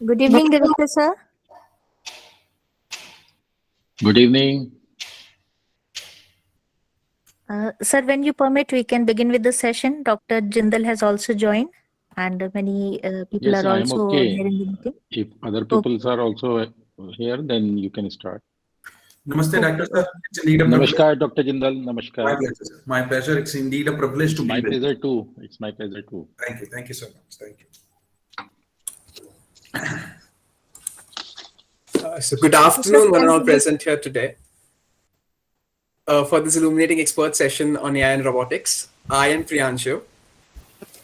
Good evening, Director Sir. Good evening. Sir, when you permit, we can begin with the session. Dr. Jindal has also joined, and many people Yes, are I am also okay. there in the meeting. If other Oh, people are also here, then you can start. Namaste, Doctor okay, Sir. okay. It's indeed a privilege. Namaskar, Dr. Jindal. My Namaskar. pleasure, sir. My pleasure. It's indeed a privilege It's to be my with you. pleasure too. It's my pleasure too. Thank you. Thank you so much. Thank you. So good So, sir, afternoon, one and can all we present here today for this illuminating expert session on AI and robotics. I am Priyanshu.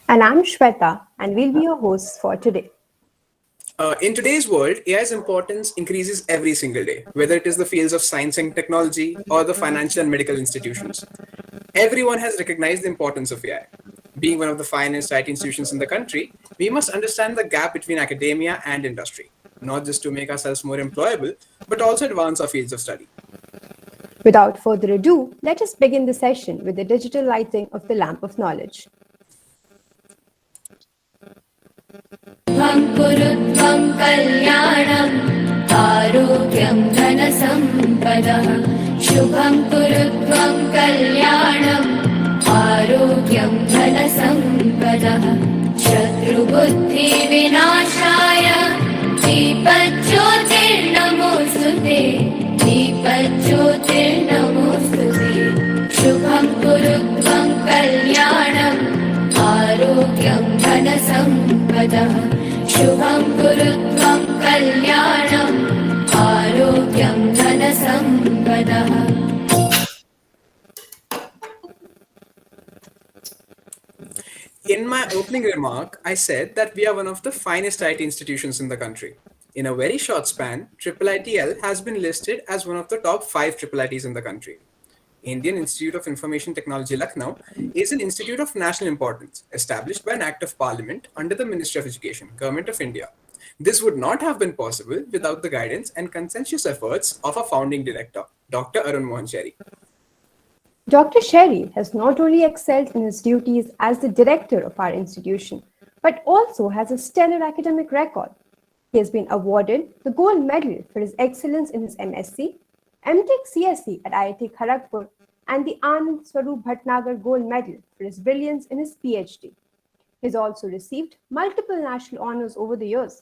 And I'm Shweta, and we'll be your hosts for today. In today's world, AI's importance increases every single day, whether it is the fields of science and technology or the financial and medical institutions. Everyone has recognized the importance of AI. Being one of the finest IT institutions in the country, we must understand the gap between academia and industry, not just to make ourselves more employable, but also advance our fields of study. Without further ado, let us begin the session with the digital lighting of the lamp of knowledge. कुरुत्वं कल्याणम् आरोग्यं धनसम्पदः शुभं कुरुत्वं कल्याणम् आरोग्यं धनसम्पदः शत्रुबुद्धिविनाशाय दीपज्योतिर्नमोऽस्तु ते दीपज्योतिर्नमोऽस्तु ते शुभं कुरुत्वं कल्याणम् आरोग्यं धनसम्पदः शुभं कुरुत्वं कल्याणम् आरोग्यं धनसम्पदः In my opening remark, I said that we are one of the finest IT institutions in the country. In a very short span, IIITL has been listed as one of the top 5 IIITs in the country. Indian Institute of Information Technology Lucknow is an institute of national importance established by an Act of Parliament under the Ministry of Education, Government of India. This would not have been possible without the guidance and conscientious efforts of our founding director, Dr. Arun Mohan Cherry. Dr. Sherry has not only excelled in his duties as the director of our institution, but also has a stellar academic record. He has been awarded the Gold Medal for his excellence in his MSc, MTech CSc at IIT Kharagpur, and the Anand Swarup Bhatnagar Gold Medal for his brilliance in his PhD. He has also received multiple national honors over the years.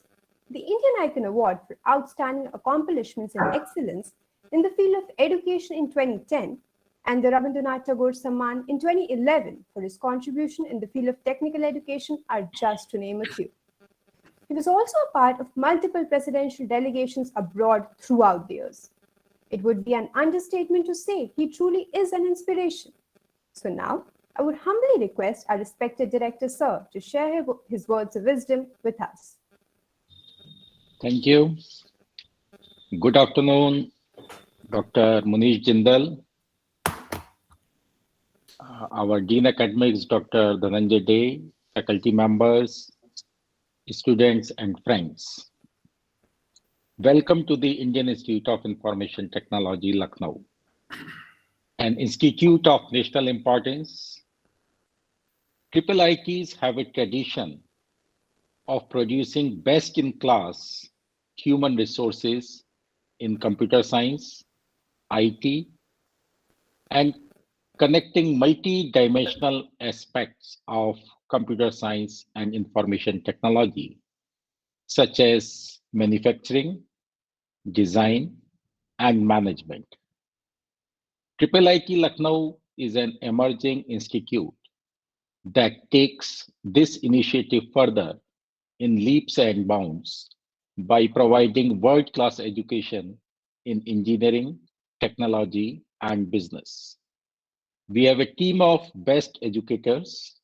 The Indian Icon Award for Outstanding Accomplishments and Excellence in the field of education in 2010 and the Rabindranath Tagore Samman in 2011 for his contribution in the field of technical education are just to name a few. He was also a part of multiple presidential delegations abroad throughout the years. It would be an understatement to say he truly is an inspiration. So now, I would humbly request our respected Director Sir to share his words of wisdom with us. Thank you. Good afternoon, Dr. Munish Jindal, our Dean Academics, Dr. Dhananjay Day, faculty members, students, and friends. Welcome to the Indian Institute of Information Technology, Lucknow, an institute of national importance. IIITs have a tradition of producing best-in-class human resources in computer science, IT, and connecting multi-dimensional aspects of computer science and information technology, such as manufacturing, design, and management. IIIT Lucknow is an emerging institute that takes this initiative further in leaps and bounds by providing world-class education in engineering, technology, and business. We have a team of best educators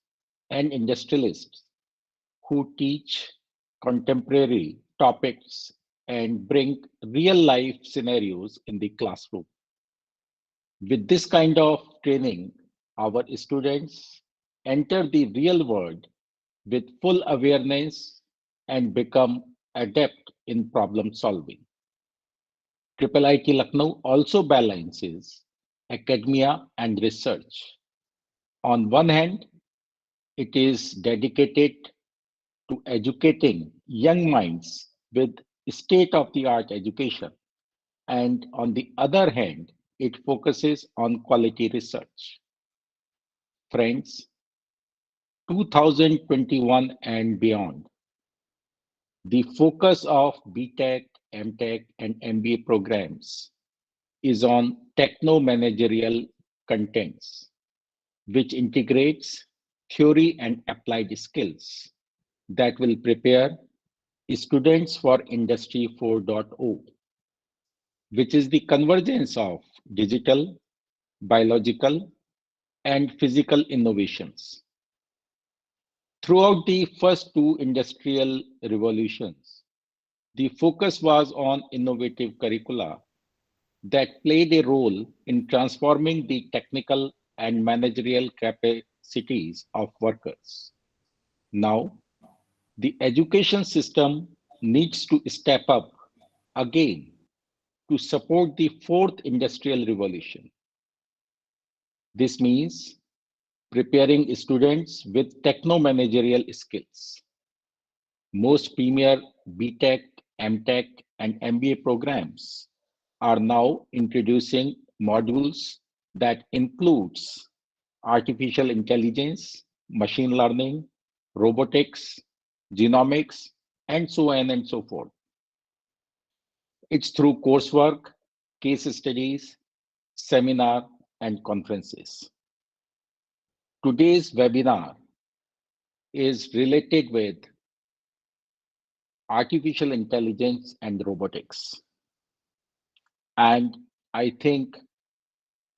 and industrialists who teach contemporary topics and bring real-life scenarios in the classroom. With this kind of training, our students enter the real world with full awareness and become adept in problem solving. IIIT Lucknow also balances academia and research. On one hand, it is dedicated to educating young minds with state-of-the-art education, and on the other hand, it focuses on quality research. Friends, 2021 and beyond, the focus of BTech, MTech, and MBA programs is on techno-managerial contents, which integrates theory and applied skills that will prepare students for Industry 4.0, which is the convergence of digital, biological, and physical innovations. Throughout the first two industrial revolutions, the focus was on innovative curricula that played a role in transforming the technical and managerial capacities of workers. Now, the education system needs to step up again to support the fourth industrial revolution. This means preparing students with techno-managerial skills. Most premier BTech, MTech, and MBA programs are now introducing modules that includes artificial intelligence, machine learning, robotics, genomics, and so on and so forth. It's through coursework, case studies, seminar, and conferences. Today's webinar is related with artificial intelligence and robotics. And I think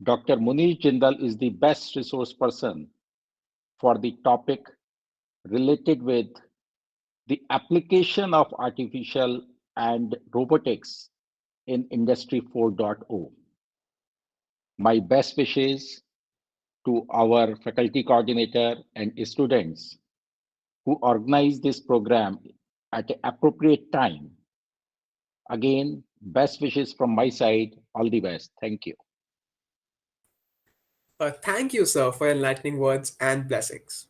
Dr. Munish Jindal is the best resource person for the topic related with the application of artificial and robotics in Industry 4.0. My best wishes to our faculty coordinator and students who organize this program at the appropriate time. Again, best wishes from my side. All the best. Thank you. Thank you, sir, for enlightening words and blessings.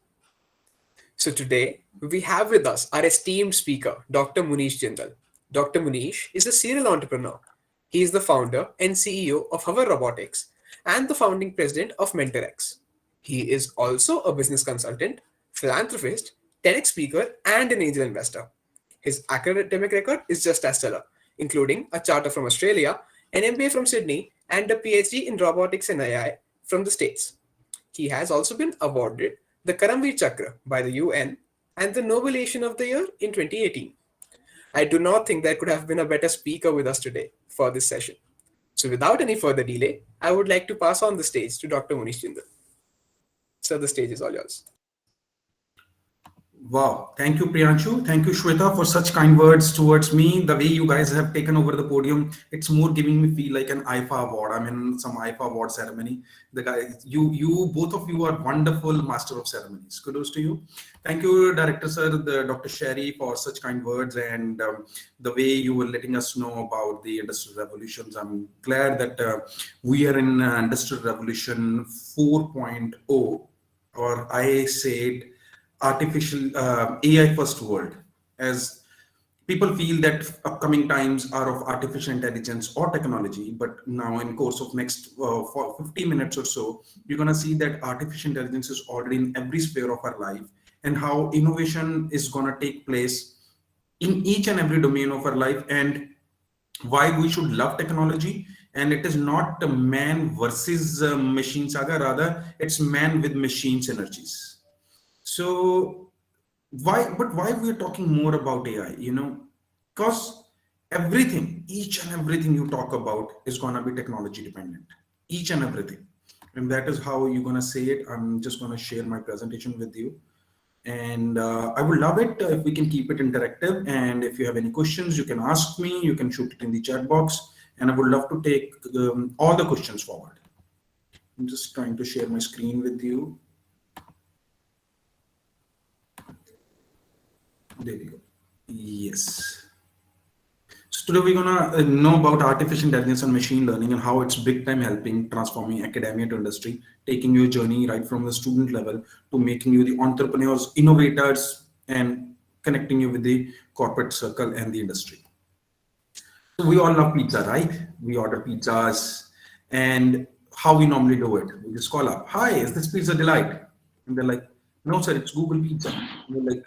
So today, we have with us our esteemed speaker, Dr. Munish Jindal. Dr. Munish is a serial entrepreneur. He is the founder and CEO of Hover Robotics and the founding president of MentorX. He is also a business consultant, philanthropist, TEDx speaker, and an angel investor. His academic record is just as stellar, including a charter from Australia, an MBA from Sydney, and a PhD in robotics and AI from the States. He has also been awarded the Karamveer Chakra by the UN and the Nobel Asian of the Year in 2018. I do not think there could have been a better speaker with us today for this session. So without any further delay, I would like to pass on the stage to Dr. Munish Jindal. Sir, the stage is all yours. Wow. Thank you, Priyanshu. Thank you, Shweta, for such kind words towards me. The way you guys have taken over the podium, it's more giving me feel like an IFA award. I'm in some IFA award ceremony. The guys, both of you are wonderful master of ceremonies. Kudos to you. Thank you, Director Sir, Dr. Sherry, for such kind words and the way you were letting us know about the industrial revolutions. I'm glad that we are in industrial revolution 4.0, or I said artificial AI first world, as people feel that upcoming times are of artificial intelligence or technology. But now in course of next 50 minutes or so, you're going to see that artificial intelligence is already in every sphere of our life, and how innovation is going to take place in each and every domain of our life, and why we should love technology. And it is not the man versus machine saga, rather it's man with machine synergies. So why we're talking more about AI, because everything, each and everything you talk about is going to be technology dependent, each and everything. And that is how you're going to say it. I'm just going to share my presentation with you. And I would love it if we can keep it interactive. And if you have any questions, you can ask me, you can shoot it in the chat box. And I would love to take all the questions forward. I'm just trying to share my screen with you. There we go. Yes. So today we're gonna know about artificial intelligence and machine learning and how it's big time helping transforming academia to industry, taking your journey right from the student level to making you the entrepreneurs, innovators, and connecting you with the corporate circle and the industry. So we all love pizza, right? We order pizzas, and how we normally do it, we just call up, "Hi, is this Pizza Delight?" And they're like, "No, sir, it's Google Pizza." And we're like,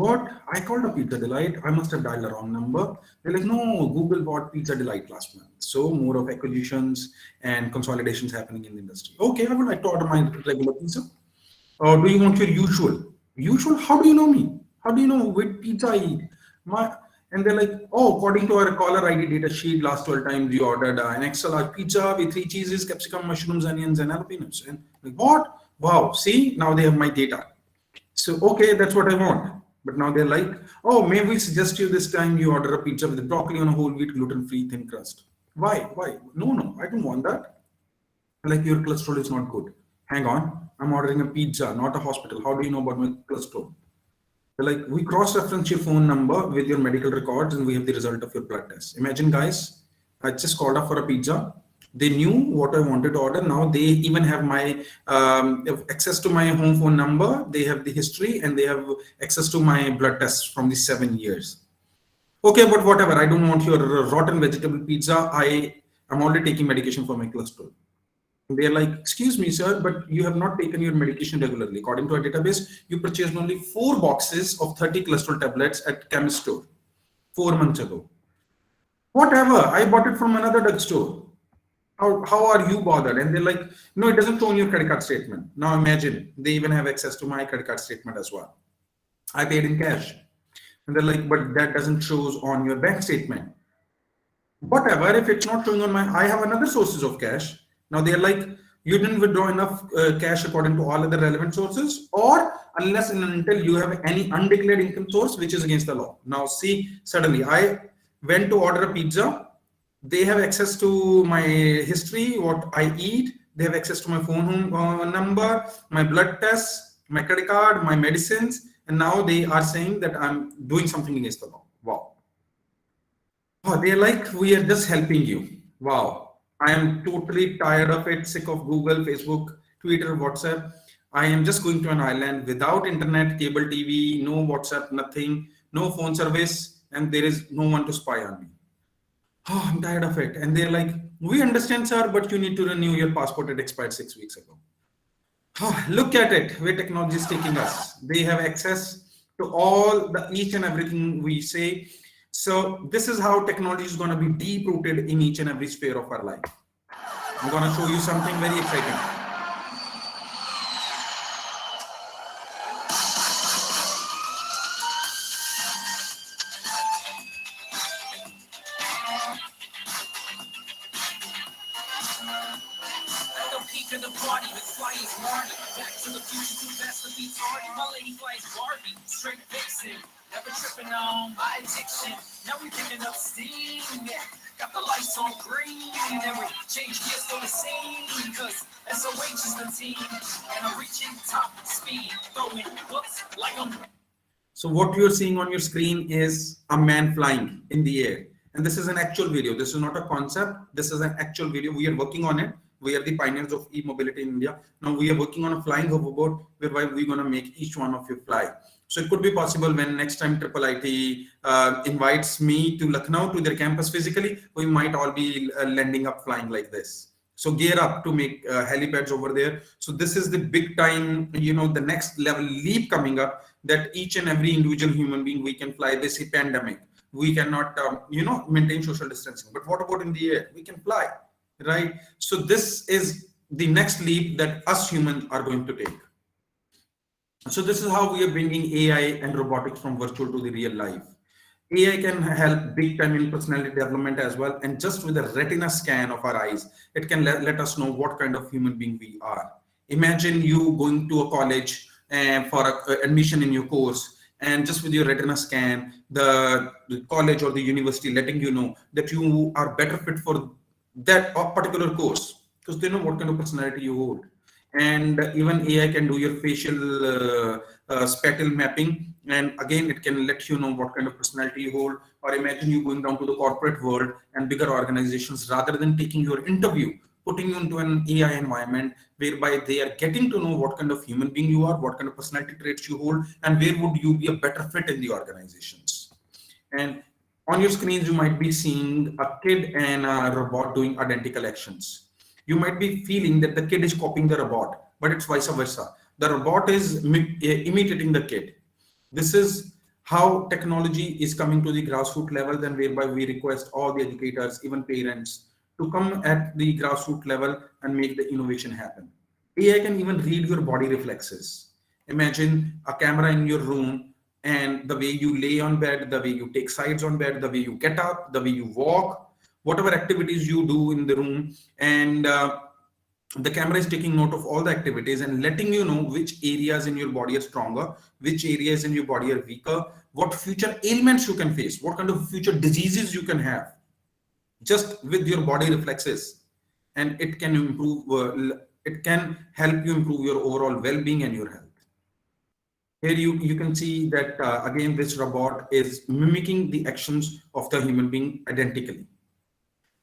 "What? I called a Pizza Delight. I must have dialed the wrong number." They're like, "No, Google bought Pizza Delight last month." So more of acquisitions and consolidations happening in the industry. Okay, I would like to order my regular pizza. Or do you want your usual? Usual? How do you know me? How do you know which pizza I eat? And they're like, "Oh, according to our caller ID data sheet, last 12 times you ordered an extra large pizza with 3 cheeses, capsicum, mushrooms, onions, and jalapenos." And like, what? Wow, see, now they have my data. So, okay, that's what I want. But now they're like, "Oh, maybe we suggest you this time you order a pizza with broccoli on a whole wheat, gluten-free, thin crust." Why? Why? No, I don't want that. Like, your cholesterol is not good. Hang on, I'm ordering a pizza, not a hospital. How do you know about my cholesterol? They're like, "We cross-reference your phone number with your medical records and we have the result of your blood test." Imagine, guys, I just called up for a pizza. They knew what I wanted to order. Now they even have my access to my home phone number. They have the history and they have access to my blood tests from the 7 years. Okay, but whatever. I don't want your rotten vegetable pizza. I am already taking medication for my cholesterol. They're like, "Excuse me, sir, but you have not taken your medication regularly. According to our database, you purchased only 4 boxes of 30 cholesterol tablets at chemist store 4 months ago." Whatever, I bought it from another drug store. How are you bothered? And they're like, "No, it doesn't show on your credit card statement." Now imagine, they even have access to my credit card statement as well. I paid in cash. And they're like, "But that doesn't show on your bank statement." Whatever, if it's not showing on my, I have another sources of cash. Now they're like, "You didn't withdraw enough cash according to all other relevant sources, or unless and until you have any undeclared income source, which is against the law." Now see, suddenly I went to order a pizza. They have access to my history, what I eat. They have access to my phone number, my blood tests, my credit card, my medicines. And now they are saying that I'm doing something against the law. Wow. Oh, they're like, "We are just helping you." Wow. I am totally tired of it, sick of Google, Facebook, Twitter, WhatsApp. I am just going to an island without internet, cable TV, no WhatsApp, nothing, no phone service, and there is no one to spy on me. Oh, I'm tired of it. And they're like, "We understand, sir, but you need to renew your passport. It expired 6 weeks ago." Oh, look at it, where technology is taking us. They have access to all the each and everything we say. So this is how technology is going to be deep rooted in each and every sphere of our life. I'm going to show you something very exciting. Never tripping on my addiction. Now we picking up steam. Yeah, got the lights on green. And we change gears on the scene. Cause SOH is the team. And I'm reaching top speed. Throwing books like I'm. So what you're seeing on your screen is a man flying in the air. And this is an actual video. This is not a concept. This is an actual video. We are working on it. We are the pioneers of e-mobility in India. Now we are working on a flying hoverboard whereby we're going to make each one of you fly. So it could be possible when next time IIIT invites me to Lucknow to their campus physically, we might all be landing up flying like this. So gear up to make helipads over there. So this is the big time, the next level leap coming up, that each and every individual human being, we can fly. This pandemic, we cannot, maintain social distancing. But what about in the air? We can fly, right? So this is the next leap that us humans are going to take. So this is how we are bringing AI and robotics from virtual to the real life. AI can help big time in personality development as well. And just with a retina scan of our eyes, it can let us know what kind of human being we are. Imagine you going to a college for admission in your course, and just with your retina scan, the college or the university letting you know that you are better fit for that particular course, because they know what kind of personality you hold. And even AI can do your facial spatial mapping, and again it can let you know what kind of personality you hold. Or imagine you going down to the corporate world and bigger organizations, rather than taking your interview putting you into an AI environment whereby they are getting to know what kind of human being you are, what kind of personality traits you hold, and where would you be a better fit in the organizations. And on your screens, you might be seeing a kid and a robot doing identical actions. You might be feeling that the kid is copying the robot, but it's vice versa. The robot is imitating the kid. This is how technology is coming to the grassroots level, then whereby we request all the educators, even parents, to come at the grassroots level and make the innovation happen. AI can even read your body reflexes. Imagine a camera in your room, and the way you lay on bed, the way you take sides on bed, the way you get up, the way you walk, whatever activities you do in the room, and the camera is taking note of all the activities and letting you know which areas in your body are stronger, which areas in your body are weaker, what future ailments you can face, what kind of future diseases you can have, just with your body reflexes. And it can improve, it can help you improve your overall well-being and your health. Here you can see that again, this robot is mimicking the actions of the human being identically.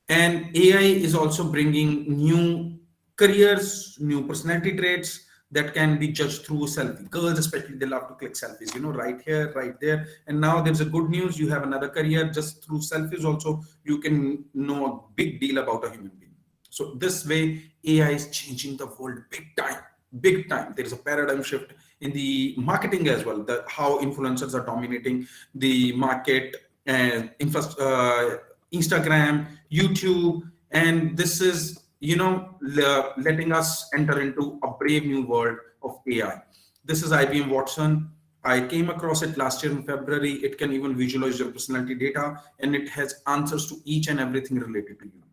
And AI is also bringing new careers, new personality traits that can be judged through a selfie. Girls especially, they love to click selfies, you know, right here, right there. And now there's a good news, you have another career just through selfies also, you can know a big deal about a human being. So this way, AI is changing the world big time, big time. There is a paradigm shift in the marketing as well, how influencers are dominating the market, and Instagram, YouTube, and this is, you know, letting us enter into a brave new world of AI. This is IBM Watson. I came across it last year in February. It can even visualize your personality data, and it has answers to each and everything related to you.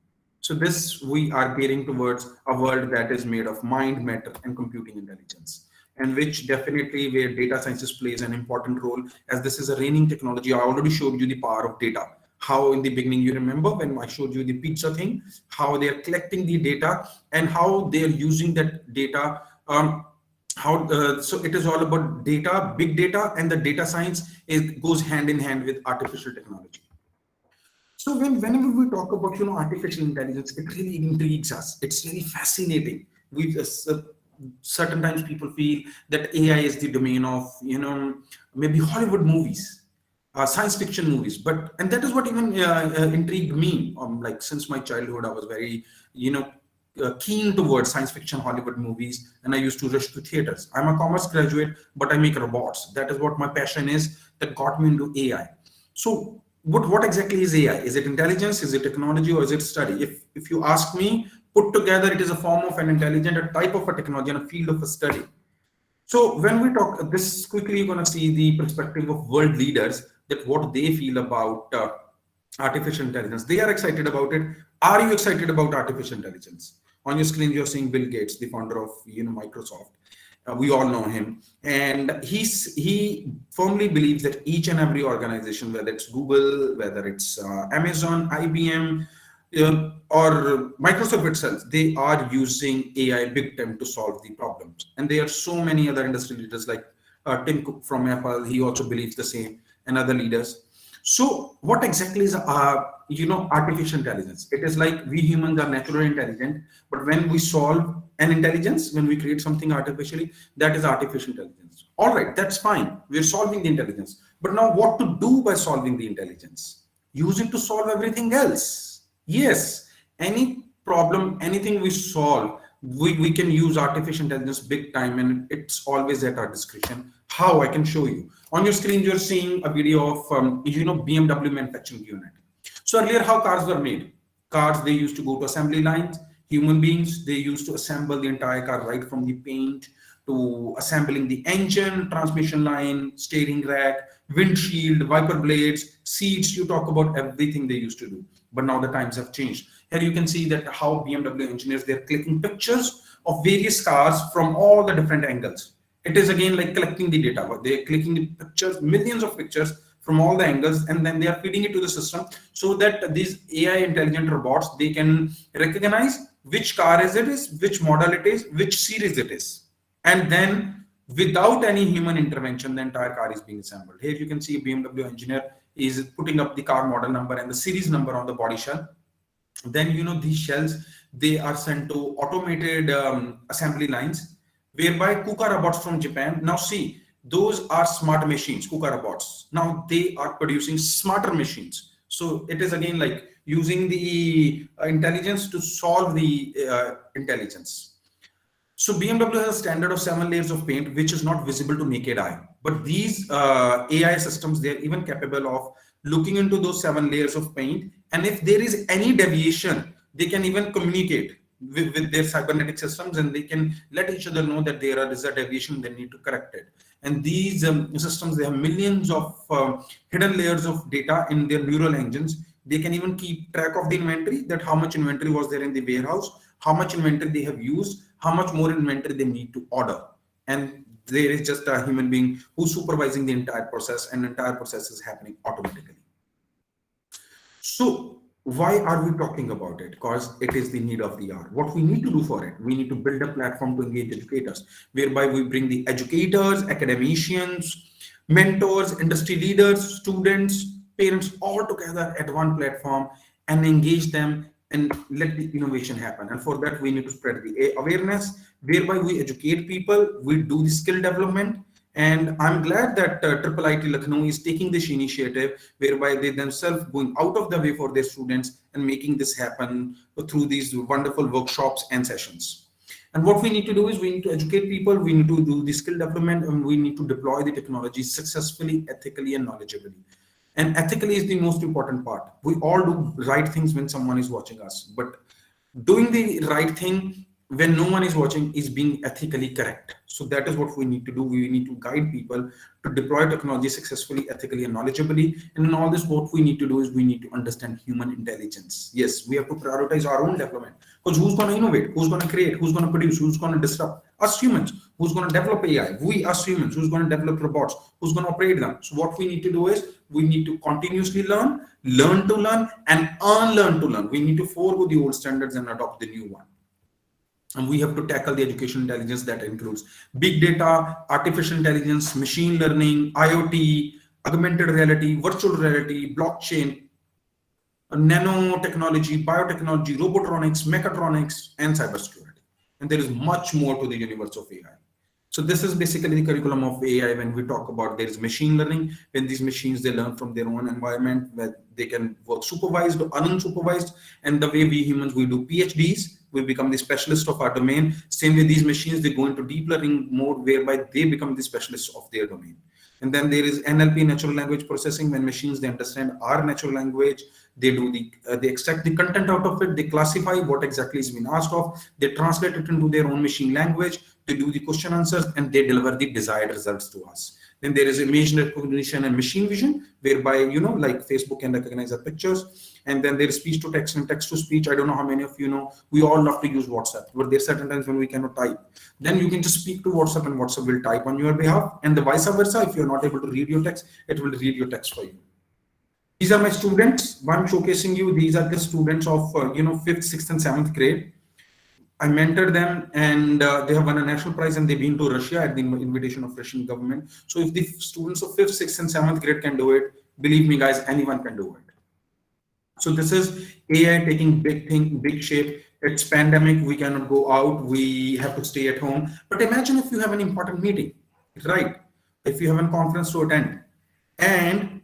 So this, we are gearing towards a world that is made of mind, matter, and computing intelligence, and which definitely where data sciences plays an important role, as this is a reigning technology. I already showed you the power of data. How in the beginning, you remember when I showed you the pizza thing, how they're collecting the data and how they're using that data. So it is all about data, big data, and the data science goes hand in hand with artificial technology. So whenever we talk about, you know, artificial intelligence, it really intrigues us. It's really fascinating. We certain times people feel that AI is the domain of, you know, maybe Hollywood movies, science fiction movies, and that is what even intrigued me. Like since my childhood, I was very, you know, keen towards science fiction Hollywood movies, and I used to rush to theaters. I'm a commerce graduate, but I make robots. That is what my passion is. That got me into AI. So what exactly is AI? Is it intelligence? Is it technology? Or is it study? If you ask me, put together, it is a form of an intelligent, a type of a technology, and a field of a study. So when we talk this quickly, you're going to see the perspective of world leaders, that what they feel about artificial intelligence. They are excited about it. Are you excited about artificial intelligence? On your screen, you're seeing Bill Gates, the founder of, you know, Microsoft. We all know him, and he firmly believes that each and every organization, whether it's Google, whether it's Amazon, IBM, or Microsoft itself, they are using AI big time to solve the problems. And there are so many other industry leaders like Tim Cook from Apple. He also believes the same, and other leaders. So what exactly is you know, artificial intelligence? It is like we humans are naturally intelligent, but when we solve an intelligence, when we create something artificially, that is artificial intelligence. All right, that's fine. We're solving the intelligence, but now what to do by solving the intelligence? Use it to solve everything else. Yes, any problem, anything we solve, we can use artificial intelligence big time, and it's always at our discretion. How? I can show you. On your screen, you're seeing a video of you know, BMW manufacturing unit. So earlier, how cars were made? Cars, they used to go to assembly lines. Human beings, they used to assemble the entire car, right from the paint to assembling the engine, transmission line, steering rack, windshield, wiper blades, seats. You talk about everything they used to do. But now the times have changed. Here you can see that how BMW engineers, they're clicking pictures of various cars from all the different angles. It is again like collecting the data, but they're clicking the pictures, millions of pictures from all the angles, and then they are feeding it to the system so that these AI intelligent robots, they can recognize which car is it is, which model it is, which series it is. And then without any human intervention, the entire car is being assembled. Here you can see a BMW engineer is putting up the car model number and the series number on the body shell. Then, you know, these shells, they are sent to automated assembly lines, whereby KUKA robots from Japan. Now see, those are smart machines, KUKA robots. Now they are producing smarter machines. So it is again like using the intelligence to solve the intelligence. So BMW has a standard of 7 layers of paint, which is not visible to naked eye. But these AI systems, they're even capable of looking into those 7 layers of paint. And if there is any deviation, they can even communicate with their cybernetic systems, and they can let each other know that there is a deviation, they need to correct it. And these systems, they have millions of hidden layers of data in their neural engines. They can even keep track of the inventory, that how much inventory was there in the warehouse, how much inventory they have used, how much more inventory they need to order. And there is just a human being who's supervising the entire process, and the entire process is happening automatically. So why are we talking about it? Because it is the need of the hour. What we need to do for it, we need to build a platform to engage educators, whereby we bring the educators, academicians, mentors, industry leaders, students, parents all together at one platform and engage them and let the innovation happen. And for that, we need to spread the awareness, whereby we educate people, we do the skill development. And I'm glad that IIIT Lucknow is taking this initiative, whereby they themselves going out of the way for their students and making this happen through these wonderful workshops and sessions. And what we need to do is we need to educate people, we need to do the skill development, and we need to deploy the technology successfully, ethically, and knowledgeably. And ethically is the most important part. We all do right things when someone is watching us, but doing the right thing when no one is watching is being ethically correct. So that is what we need to do. We need to guide people to deploy technology successfully, ethically, and knowledgeably. And in all this, what we need to do is we need to understand human intelligence. Yes, we have to prioritize our own development, because who's going to innovate, who's going to create, who's going to produce, who's going to disrupt? Us humans. Who's going to develop AI? We, us humans. Who's going to develop robots? Who's going to operate them? So what we need to do is we need to continuously learn to learn, and unlearn to learn. We need to forego the old standards and adopt the new one. And we have to tackle the education intelligence that includes big data, artificial intelligence, machine learning, IoT, augmented reality, virtual reality, blockchain, nanotechnology, biotechnology, robotronics, mechatronics, and cybersecurity. And there is much more to the universe of AI. So this is basically the curriculum of AI. When we talk about, there is machine learning, when these machines, they learn from their own environment, where they can work supervised or unsupervised. And the way we humans, we do PhDs, we become the specialist of our domain. Same way these machines, they go into deep learning mode, whereby they become the specialists of their domain. And then there is NLP, natural language processing, when machines, they understand our natural language, they do they extract the content out of it, they classify what exactly is being asked of, they translate it into their own machine language, they do the question answers, and they deliver the desired results to us. Then there is image recognition and machine vision, whereby, like Facebook can recognize our pictures. And then there is speech to text and text to speech. I don't know how many of you know, we all love to use WhatsApp, but there are certain times when we cannot type. Then you can just speak to WhatsApp, and WhatsApp will type on your behalf. And the vice versa, if you're not able to read your text, it will read your text for you. These are my students. I'm showcasing you. These are the students of 5th, 6th, and 7th grade. I mentored them, and they have won a national prize, and they've been to Russia at the invitation of Russian government. So if the students of 5th, 6th, and 7th grade can do it, believe me, guys, anyone can do it. So this is AI taking big shape. It's pandemic. We cannot go out. We have to stay at home. But imagine if you have an important meeting, right? If you have a conference to attend, and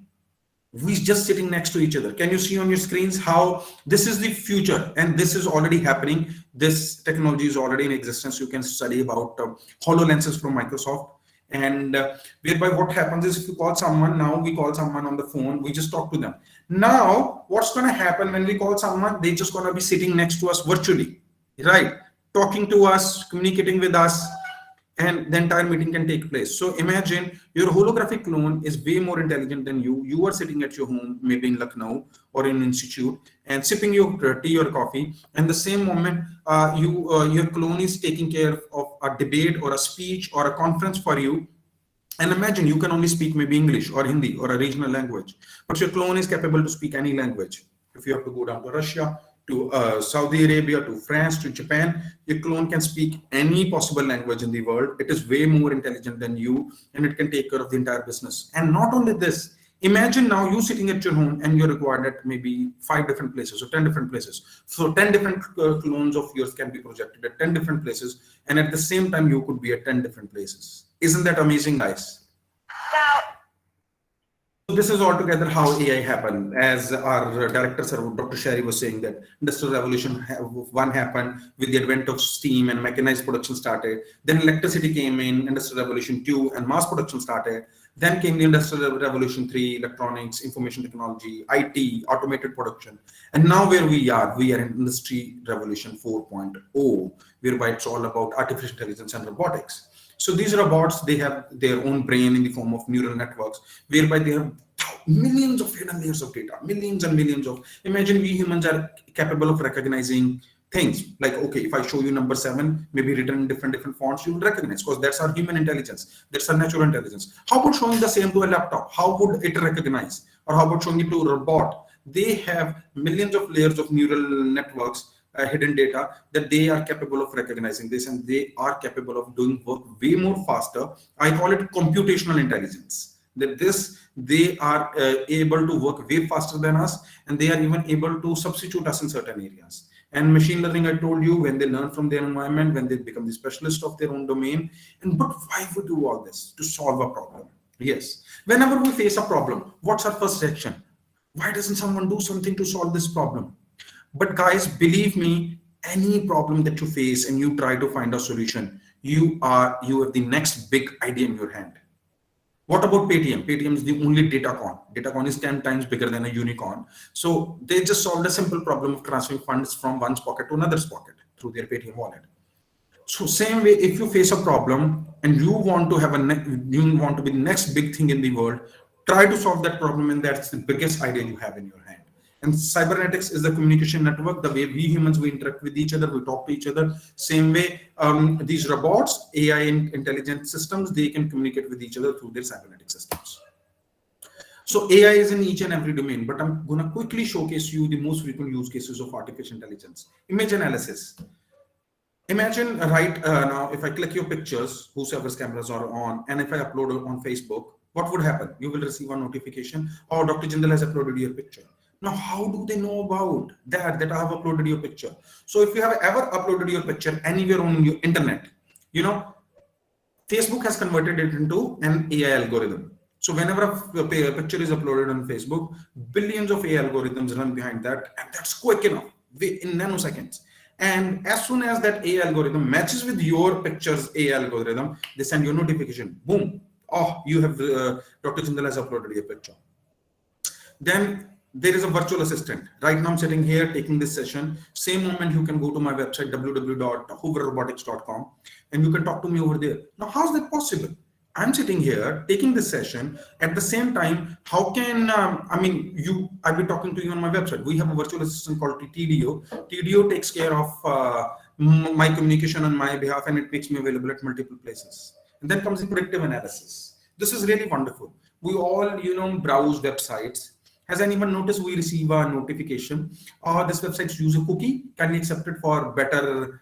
we just sitting next to each other. Can you see on your screens how this is the future, and this is already happening? This technology is already in existence. You can study about HoloLenses from Microsoft, and whereby what happens is, if you call someone, now we call someone on the phone, we just talk to them. Now what's going to happen when we call someone? They're just going to be sitting next to us virtually, right? Talking to us, communicating with us, and the entire meeting can take place. So imagine your holographic clone is way more intelligent than you. You are sitting at your home, maybe in Lucknow or in an institute, and sipping your tea or coffee. And the same moment, your clone is taking care of a debate or a speech or a conference for you. And imagine you can only speak maybe English or Hindi or a regional language, but your clone is capable to speak any language. If you have to go down to Russia, to Saudi Arabia, to France, to Japan, your clone can speak any possible language in the world. It is way more intelligent than you, and it can take care of the entire business. And not only this, Imagine now you sitting at your home and you're required at maybe 5 different places or 10 different places. So 10 different clones of yours can be projected at 10 different places, and at the same time you could be at 10 different places. Isn't that amazing, guys? So this is altogether how AI happened. As our director, sir, Dr. Sherry was saying, that Industrial Revolution 1 happened with the advent of steam and mechanized production started. Then electricity came in, Industrial Revolution 2, and mass production started. Then came the Industrial Revolution 3, electronics, information technology, IT, automated production. And now where we are in Industry Revolution 4.0, whereby it's all about artificial intelligence and robotics. So these robots, they have their own brain in the form of neural networks, whereby they have millions of hidden layers of data, millions and millions of, imagine we humans are capable of recognizing things like, okay, if I show you number 7, maybe written in different fonts, you will recognize, because that's our human intelligence, that's our natural intelligence. How about showing the same to a laptop? How would it recognize? Or how about showing it to a robot? They have millions of layers of neural networks, hidden data, that they are capable of recognizing this, and they are capable of doing work way more faster. I call it computational intelligence. That they are able to work way faster than us, and they are even able to substitute us in certain areas. And machine learning, I told you, when they learn from their environment, when they become the specialist of their own domain. But why would we do all this? To solve a problem. Yes. Whenever we face a problem, what's our first reaction? Why doesn't someone do something to solve this problem? But guys, believe me, any problem that you face and you try to find a solution, you have the next big idea in your hand. What about Paytm? Paytm is the only Datacon. Datacon is 10 times bigger than a unicorn. So they just solved a simple problem of transferring funds from one's pocket to another's pocket through their Paytm wallet. So same way, if you face a problem and you want to have you want to be the next big thing in the world, try to solve that problem, and that's the biggest idea you have in your hand. And cybernetics is the communication network, the way we humans, we interact with each other, we talk to each other. Same way, these robots, AI and intelligent systems, they can communicate with each other through their cybernetic systems. So AI is in each and every domain, but I'm going to quickly showcase you the most frequent use cases of artificial intelligence. Image analysis. Imagine right now, if I click your pictures, whosoever's cameras are on, and if I upload it on Facebook, what would happen? You will receive a notification, oh, Dr. Jindal has uploaded your picture. Now, how do they know about that I have uploaded your picture? So if you have ever uploaded your picture anywhere on your internet, you know, Facebook has converted it into an AI algorithm. So whenever a picture is uploaded on Facebook, billions of AI algorithms run behind that, and that's quick enough, in nanoseconds. And as soon as that AI algorithm matches with your picture's AI algorithm, they send you a notification. Boom. Oh, you have, Dr. Jindal has uploaded your picture. Then there is a virtual assistant. Right now I'm sitting here taking this session. Same moment you can go to my website, www.hooverrobotics.com, and you can talk to me over there. Now, how's that possible? I'm sitting here taking this session. At the same time, how can, I'll be talking to you on my website. We have a virtual assistant called TDO. TDO takes care of my communication on my behalf, and it makes me available at multiple places. And then comes the predictive analysis. This is really wonderful. We all, browse websites. Has anyone noticed we receive a notification? This website use a cookie. Can we accept it for better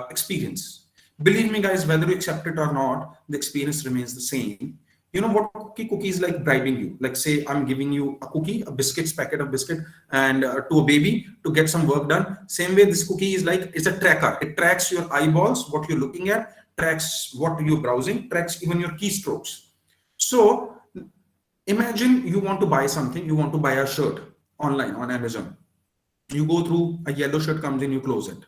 experience? Believe me, guys, whether you accept it or not, the experience remains the same. You know what cookie is like? Bribing you. Like, say I'm giving you a cookie, a packet of biscuit, and to a baby to get some work done. Same way, this cookie is like, it's a tracker. It tracks your eyeballs, what you're looking at, tracks what you're browsing, tracks even your keystrokes. So imagine you want to buy something, you want to buy a shirt online on Amazon. You go through, a yellow shirt comes in, you close it.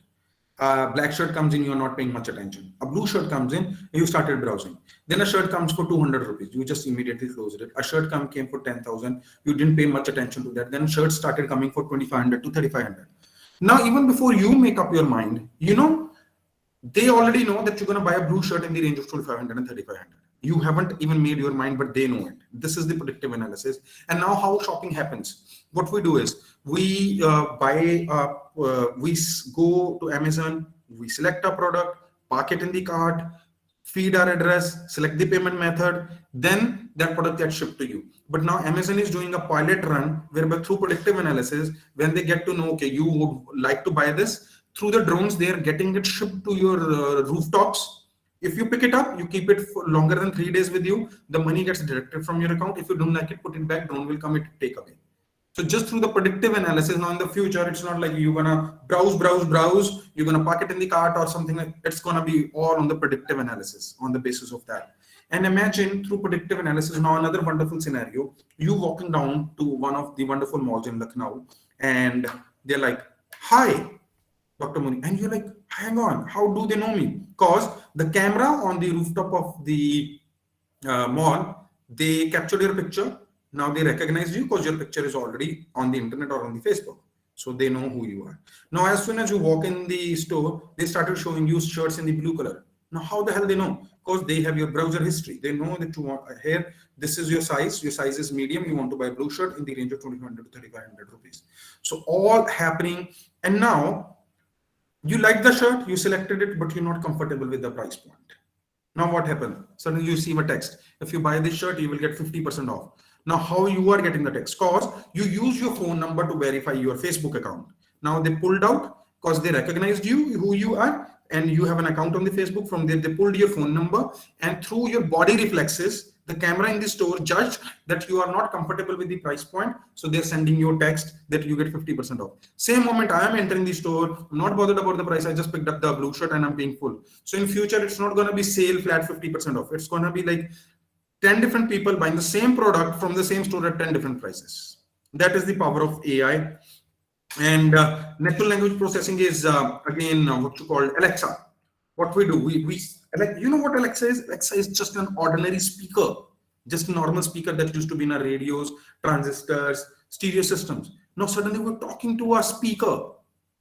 A black shirt comes in, you're not paying much attention. A blue shirt comes in, you started browsing. Then a shirt comes for 200 rupees, you just immediately closed it. A shirt came for 10,000, you didn't pay much attention to that. Then shirts started coming for 2,500 to 3,500. Now, even before you make up your mind, they already know that you're going to buy a blue shirt in the range of 2,500 and 3,500. You haven't even made your mind, but they know it. This is the predictive analysis. And now how shopping happens. What we do is we we go to Amazon, we select a product, park it in the cart, feed our address, select the payment method, then that product gets shipped to you. But now Amazon is doing a pilot run whereby through predictive analysis, when they get to know, okay, you would like to buy this, through the drones, they are getting it shipped to your rooftops, If you pick it up, you keep it for longer than 3 days with you, the money gets deducted from your account. If you don't like it, put it back, drone will come and take away. So just through the predictive analysis, now in the future, it's not like you're gonna browse, you're gonna park it in the cart or something like. It's gonna be all on the predictive analysis on the basis of that. And imagine through predictive analysis, now another wonderful scenario, you walking down to one of the wonderful malls in Lucknow, and they're like, "Hi, Dr. Munish," and you're like, "Hang on, how do they know me?" Because the camera on the rooftop of the mall, they captured your picture. Now they recognize you because your picture is already on the internet or on the Facebook. So they know who you are. Now, as soon as you walk in the store, they started showing you shirts in the blue color. Now, how the hell they know? Because they have your browser history. They know that you want here, this is your size is medium, you want to buy a blue shirt in the range of 2,500 to 3,500 rupees. So all happening. And now you like the shirt, you selected it, but you're not comfortable with the price point. Now what happened? Suddenly you receive a text. If you buy this shirt, you will get 50% off. Now how you are getting the text? Because you use your phone number to verify your Facebook account. Now they pulled out because they recognized you, who you are, and you have an account on the Facebook. From there, they pulled your phone number, and through your body reflexes, the camera in the store judged that you are not comfortable with the price point. So they're sending you a text that you get 50% off. Same moment I am entering the store, I'm not bothered about the price. I just picked up the blue shirt and I'm paying full. So in future, it's not going to be sale flat 50% off. It's going to be like 10 different people buying the same product from the same store at 10 different prices. That is the power of AI. And natural language processing is again what you call Alexa. What we do, we like, you know what Alexa is? Alexa is just an ordinary speaker, just a normal speaker that used to be in our radios, transistors, stereo systems. Now suddenly we're talking to a speaker.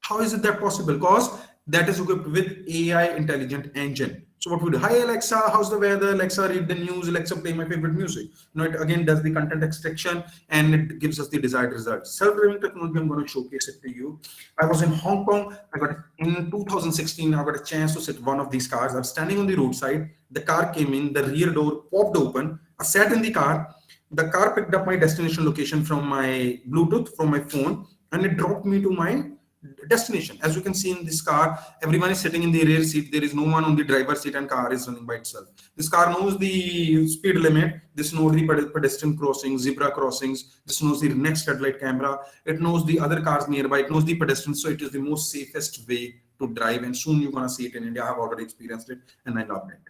How is it that possible? Because that is equipped with AI intelligent engine. So what we do, "Hi Alexa, how's the weather? Alexa, read the news. Alexa, play my favorite music." Now it again does the content extraction and it gives us the desired results. Self-driving technology, I'm going to showcase it to you. I was in Hong Kong. In 2016, I got a chance to sit one of these cars. I was standing on the roadside. The car came in, the rear door popped open. I sat in the car. The car picked up my destination location from my Bluetooth, from my phone, and it dropped me to my destination. As you can see in this car, everyone is sitting in the rear seat. There is no one on the driver's seat and car is running by itself. This car knows the speed limit. This knows the pedestrian crossings, zebra crossings. This knows the next headlight camera. It knows the other cars nearby. It knows the pedestrians. So it is the most safest way to drive. And soon you're going to see it in India. I have already experienced it and I loved it.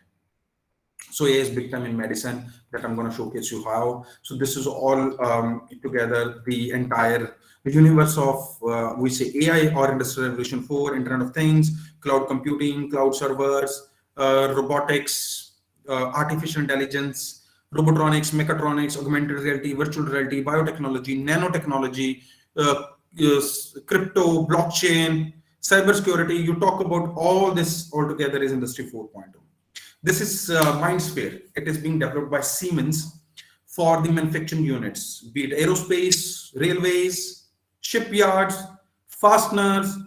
So AI is big time in medicine that I'm going to showcase you how. So this is all together the entire universe of we say AI or Industrial Revolution 4, Internet of Things, cloud computing, cloud servers, robotics, artificial intelligence, robotronics, mechatronics, augmented reality, virtual reality, biotechnology, nanotechnology, crypto, blockchain, cybersecurity. You talk about all this all together is Industry 4.0. This is MindSphere. It is being developed by Siemens for the manufacturing units, be it aerospace, railways, shipyards, fasteners,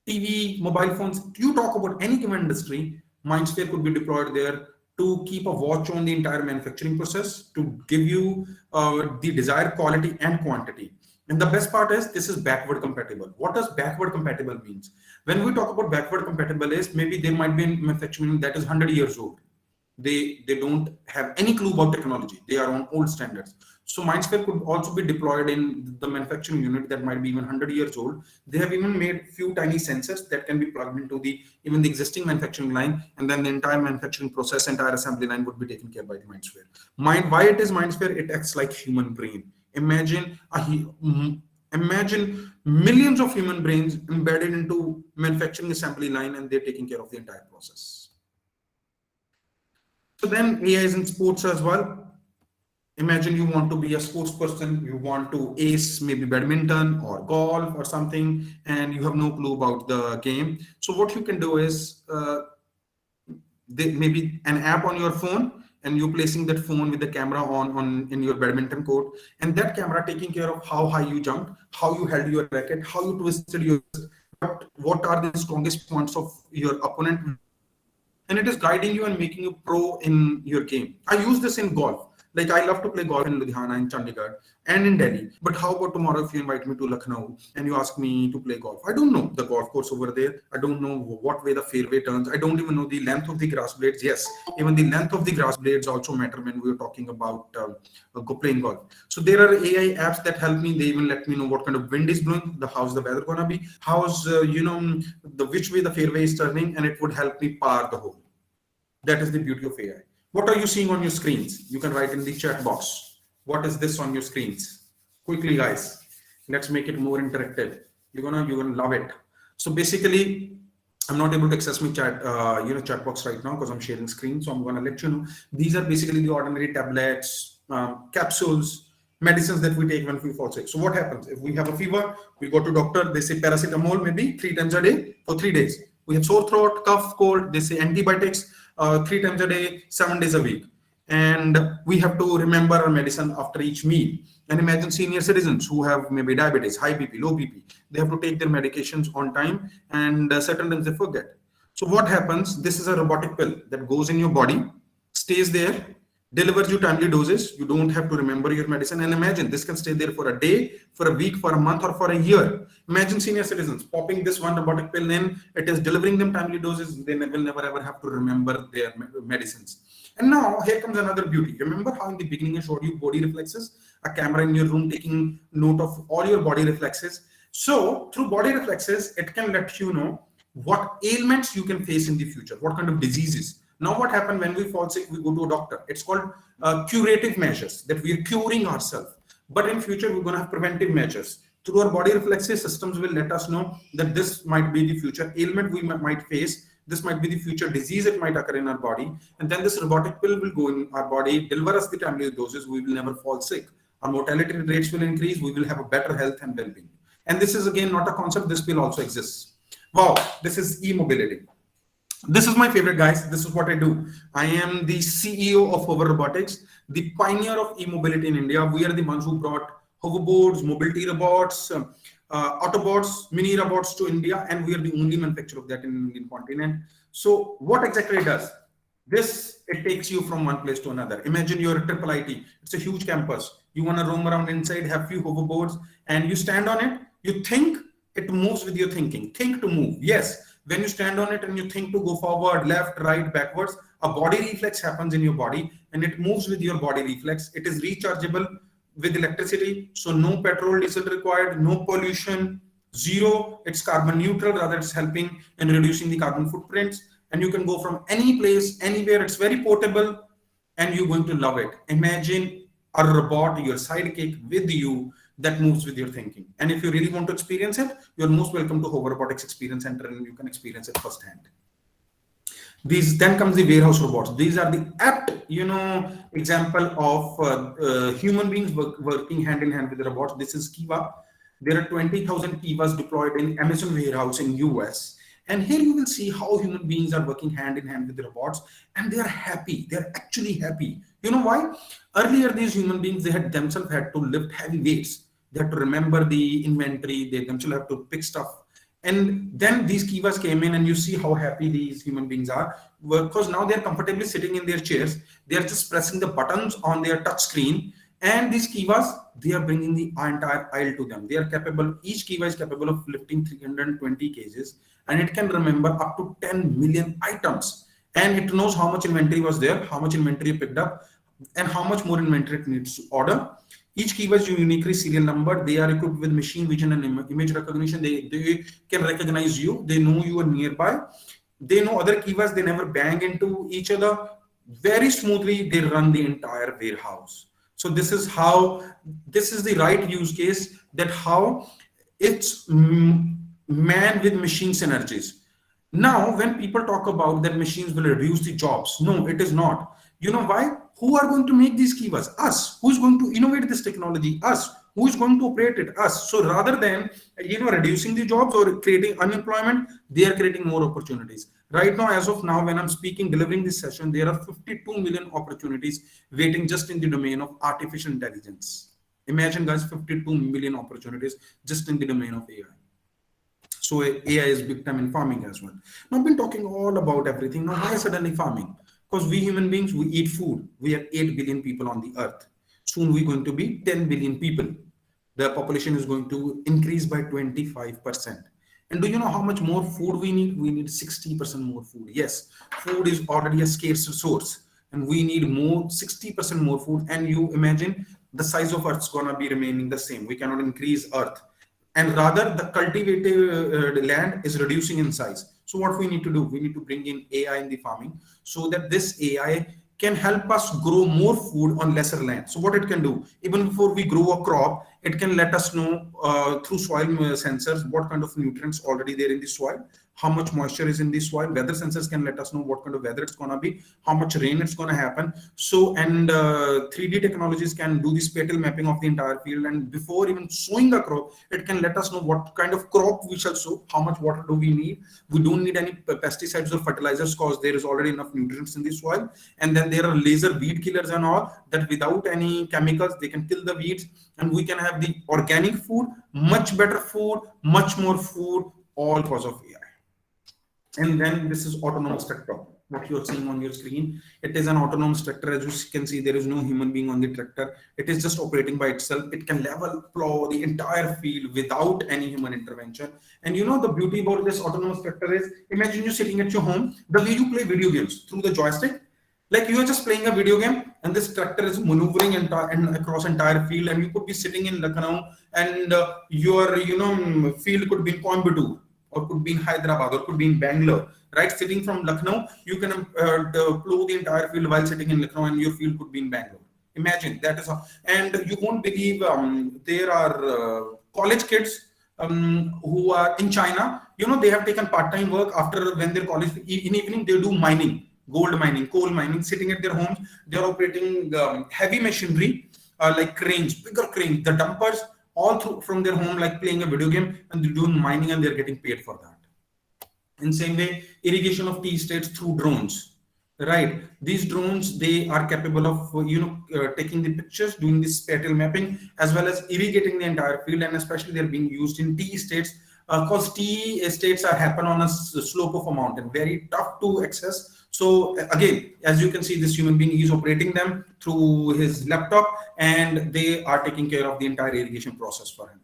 TV, mobile phones. You talk about any given industry, MindSphere could be deployed there to keep a watch on the entire manufacturing process, to give you the desired quality and quantity. And the best part is this is backward compatible. What does backward compatible means? When we talk about backward compatible is maybe there might be a manufacturing that is 100 years old. They don't have any clue about technology. They are on old standards. So MindSphere could also be deployed in the manufacturing unit that might be even 100 years old. They have even made few tiny sensors that can be plugged into even the existing manufacturing line, and then the entire manufacturing process, entire assembly line would be taken care by the MindSphere. Why it is MindSphere? It acts like human brain. Imagine millions of human brains embedded into manufacturing assembly line, and they're taking care of the entire process. So then AI is in sports as well. Imagine you want to be a sports person, you want to ace maybe badminton or golf or something, and you have no clue about the game. So what you can do is maybe an app on your phone, and you're placing that phone with the camera on in your badminton court, and that camera taking care of how high you jumped, how you held your racket, how you twisted your wrist, what are the strongest points of your opponent, and it is guiding you and making you pro in your game. I use this in golf. Like I love to play golf in Ludhiana, in Chandigarh, and in Delhi. But how about tomorrow if you invite me to Lucknow and you ask me to play golf? I don't know the golf course over there. I don't know what way the fairway turns. I don't even know the length of the grass blades. Yes, even the length of the grass blades also matter when we are talking about playing golf. So there are AI apps that help me. They even let me know what kind of wind is blowing, how's the weather gonna be, how's the which way the fairway is turning, and it would help me par the hole. That is the beauty of AI. What are you seeing on your screens? You can write in the chat box. What is this on your screens? Quickly, guys. Let's make it more interactive. You're gonna love it. So basically, I'm not able to access my chat box right now because I'm sharing screen. So I'm gonna let you know. These are basically the ordinary tablets, capsules, medicines that we take when we fall sick. So what happens if we have a fever? We go to doctor. They say paracetamol maybe 3 times a day for 3 days. We have sore throat, cough, cold. They say antibiotics 3 times a day, 7 days a week. And we have to remember our medicine after each meal. And imagine senior citizens who have maybe diabetes, high BP, low BP. They have to take their medications on time, and certain times they forget. So what happens? This is a robotic pill that goes in your body, stays there, delivers you timely doses. You don't have to remember your medicine. And imagine this can stay there for a day, for a week, for a month, or for a year. Imagine senior citizens popping this one robotic pill in. It is delivering them timely doses. They will never ever have to remember their medicines. And now here comes another beauty. Remember how in the beginning I showed you body reflexes, a camera in your room taking note of all your body reflexes. So through body reflexes, it can let you know what ailments you can face in the future, what kind of diseases. Now what happens when we fall sick, we go to a doctor. It's called curative measures, that we are curing ourselves. But in future, we're going to have preventive measures. Through our body reflexes, systems will let us know that this might be the future ailment we might face. This might be the future disease that might occur in our body. And then this robotic pill will go in our body, deliver us the timely doses. We will never fall sick. Our mortality rates will increase. We will have a better health and well-being. And this is again not a concept. This pill also exists. Wow, this is e-mobility. This is my favorite, guys. This is what I do. I am the CEO of Hover Robotics, the pioneer of e-mobility in India. We are the ones who brought hoverboards, mobility robots, Autobots, mini robots to India, and we are the only manufacturer of that in the Indian continent. So what exactly it does? This, it takes you from one place to another. Imagine you're at IIIT. It's a huge campus. You want to roam around inside, have few hoverboards, and you stand on it. You think, it moves with your thinking. Think to move. Yes. When you stand on it and you think to go forward, left, right, backwards, a body reflex happens in your body and it moves with your body reflex. It is rechargeable with electricity. So no petrol, diesel required, no pollution, zero. It's carbon neutral, rather it's helping in reducing the carbon footprints. And you can go from any place, anywhere. It's very portable and you're going to love it. Imagine a robot, your sidekick with you, that moves with your thinking. And if you really want to experience it, you're most welcome to Hover Robotics Experience Center and you can experience it firsthand. Then comes the warehouse robots. These are the apt, example of human beings working hand in hand with the robots. This is Kiva. There are 20,000 Kivas deployed in Amazon warehouse in US. And here you will see how human beings are working hand in hand with the robots, and they are happy. They're actually happy. You know why? Earlier, these human beings, they had themselves had to lift heavy weights. They had to remember the inventory. They themselves have to pick stuff. And then these Kivas came in and you see how happy these human beings are, because now they're comfortably sitting in their chairs. They're just pressing the buttons on their touch screen. And these Kivas, they are bringing the entire aisle to them. They are capable, each Kiva is capable of lifting 320 kgs, and it can remember up to 10 million items. And it knows how much inventory was there, how much inventory picked up, and how much more inventory it needs to order. Each Kiva is uniquely serial number. They are equipped with machine vision and image recognition. They can recognize you. They know you are nearby. They know other Kivas. They never bang into each other. Very smoothly, they run the entire warehouse. So this is the right use case, that how it's man with machine synergies. Now, when people talk about that machines will reduce the jobs, no, it is not. You know why? Who are going to make these Kivas? Us. Who is going to innovate this technology? Us. Who is going to operate it? Us. So rather than reducing the jobs or creating unemployment, they are creating more opportunities. Right now, as of now, when I'm speaking, delivering this session, there are 52 million opportunities waiting just in the domain of artificial intelligence. Imagine, guys, 52 million opportunities just in the domain of AI. So AI is big time in farming as well. Now I've been talking all about everything. Now why suddenly farming? Because we human beings, we eat food. We are 8 billion people on the earth. Soon we're going to be 10 billion people. The population is going to increase by 25%. And do you know how much more food we need? We need 60% more food. Yes, food is already a scarce resource, and we need more 60% more food. And you imagine the size of Earth's gonna be remaining the same. We cannot increase Earth, and rather the cultivated land is reducing in size. So what we need to do? We need to bring in AI in the farming so that this AI can help us grow more food on lesser land. So what it can do, even before we grow a crop, it can let us know through soil sensors what kind of nutrients already there in the soil, how much moisture is in the soil. Weather sensors can let us know what kind of weather it's going to be, how much rain it's going to happen. So, and 3D technologies can do the spatial mapping of the entire field, and before even sowing the crop, it can let us know what kind of crop we shall sow, how much water do we need. We don't need any pesticides or fertilizers because there is already enough nutrients in the soil. And then there are laser weed killers and all that without any chemicals, they can kill the weeds, and we can have the organic food, much better food, much more food, all because of AI. And then this is autonomous tractor. What you're seeing on your screen, it is an autonomous tractor. As you can see, there is no human being on the tractor. It is just operating by itself. It can level plow the entire field without any human intervention. And you know the beauty about this autonomous tractor is, imagine you sitting at your home, the way you play video games through the joystick, like you are just playing a video game and this tractor is maneuvering across entire field, and you could be sitting in Lucknow and your field could be in Coimbatore, or could be in Hyderabad, or could be in Bangalore, right? Sitting from Lucknow, you can plow the entire field while sitting in Lucknow, and your field could be in Bangalore. Imagine that is how, and you won't believe there are college kids who are in China. You know, they have taken part-time work after when their college in evening they do mining, gold mining, coal mining, sitting at their homes. They are operating heavy machinery like cranes, bigger cranes, the dumpers, all through from their home, like playing a video game, and they're doing mining and they're getting paid for that. In same way, irrigation of tea estates through drones, right? These drones, they are capable of taking the pictures, doing this spatial mapping, as well as irrigating the entire field, and especially they're being used in tea estates because tea estates are happen on a slope of a mountain, very tough to access. So again, as you can see, this human being is operating them through his laptop, and they are taking care of the entire irrigation process for him.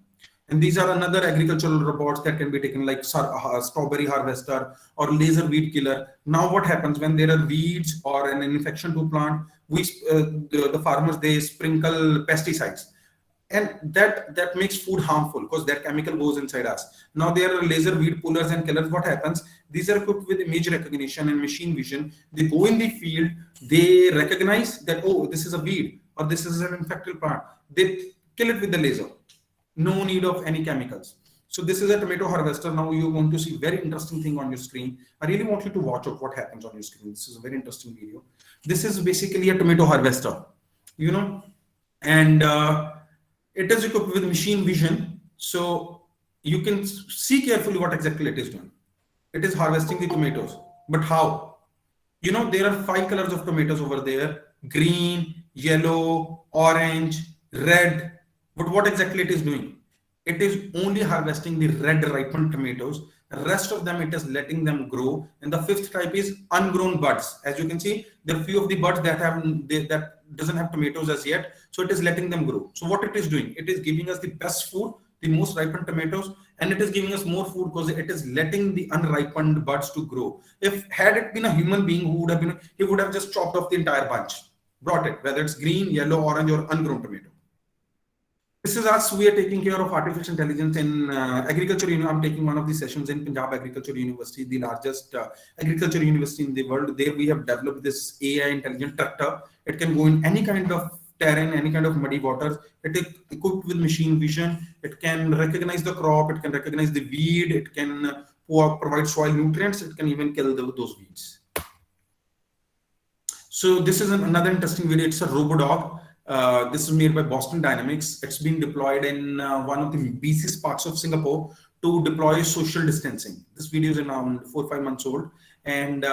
And these are another agricultural robots that can be taken, like strawberry harvester or laser weed killer. Now what happens when there are weeds or an infection to plant, the farmers, they sprinkle pesticides, and that makes food harmful because that chemical goes inside us. Now there are laser weed pullers and killers. What happens? These are equipped with image recognition and machine vision. They go in the field, they recognize that, oh, this is a weed or this is an infected plant. They kill it with the laser. No need of any chemicals. So this is a tomato harvester. Now you're going to see very interesting thing on your screen. I really want you to watch out what happens on your screen. This is a very interesting video. This is basically a tomato harvester, and it is equipped with machine vision, so you can see carefully what exactly it is doing. It is harvesting the tomatoes, but how? There are 5 colors of tomatoes over there: green, yellow, orange, red. But what exactly it is doing? It is only harvesting the red ripened tomatoes. The rest of them, it is letting them grow. And the 5th type is ungrown buds. As you can see, there are few of the buds that doesn't have tomatoes as yet. So it is letting them grow. So what it is doing? It is giving us the best food, the most ripened tomatoes, and it is giving us more food because it is letting the unripened buds to grow. Had it been a human being who would have been, he would have just chopped off the entire bunch, brought it, whether it's green, yellow, orange, or ungrown tomato. This is us. We are taking care of artificial intelligence in agriculture. I'm taking one of the sessions in Punjab Agriculture University, the largest agriculture university in the world. There we have developed this AI intelligent tractor. It can go in any kind of terrain, any kind of muddy waters. It is equipped with machine vision. It can recognize the crop. It can recognize the weed. It can provide soil nutrients. It can even kill those weeds. So this is another interesting video. It's a RoboDog. This is made by Boston Dynamics. It's been deployed in one of the busiest parts of Singapore to deploy social distancing. This video is around 4 or 5 months old, and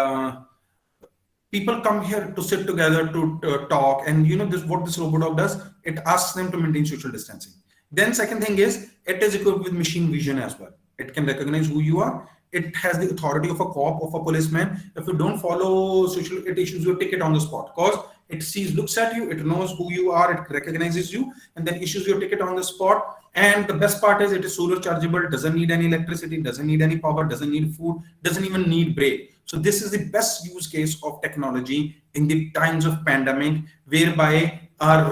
people come here to sit together to talk. And what this RoboDog does, it asks them to maintain social distancing. Then second thing is, it is equipped with machine vision as well. It can recognize who you are. it has the authority of a cop, of a policeman. If you don't follow social, it issues you a ticket on the spot, because it sees, looks at you, it knows who you are, it recognizes you, and then issues your ticket on the spot. And the best part is it is solar chargeable, doesn't need any electricity, doesn't need any power, doesn't need food, doesn't even need break. So this is the best use case of technology in the times of pandemic, whereby a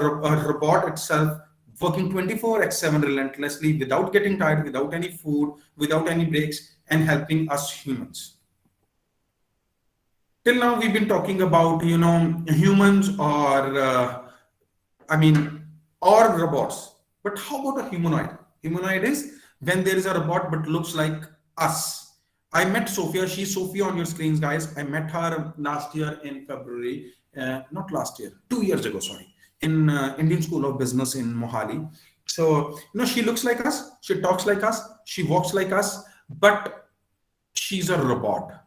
robot itself working 24/7 relentlessly, without getting tired, without any food, without any breaks, and helping us humans. Till now, we've been talking about, humans or robots. But how about a humanoid? Humanoid is when there is a robot but looks like us. I met Sophia. She's Sophia on your screens, guys. I met her last year in February. Not last year, 2 years ago, sorry, in Indian School of Business in Mohali. So, she looks like us, she talks like us, she walks like us, but she's a robot.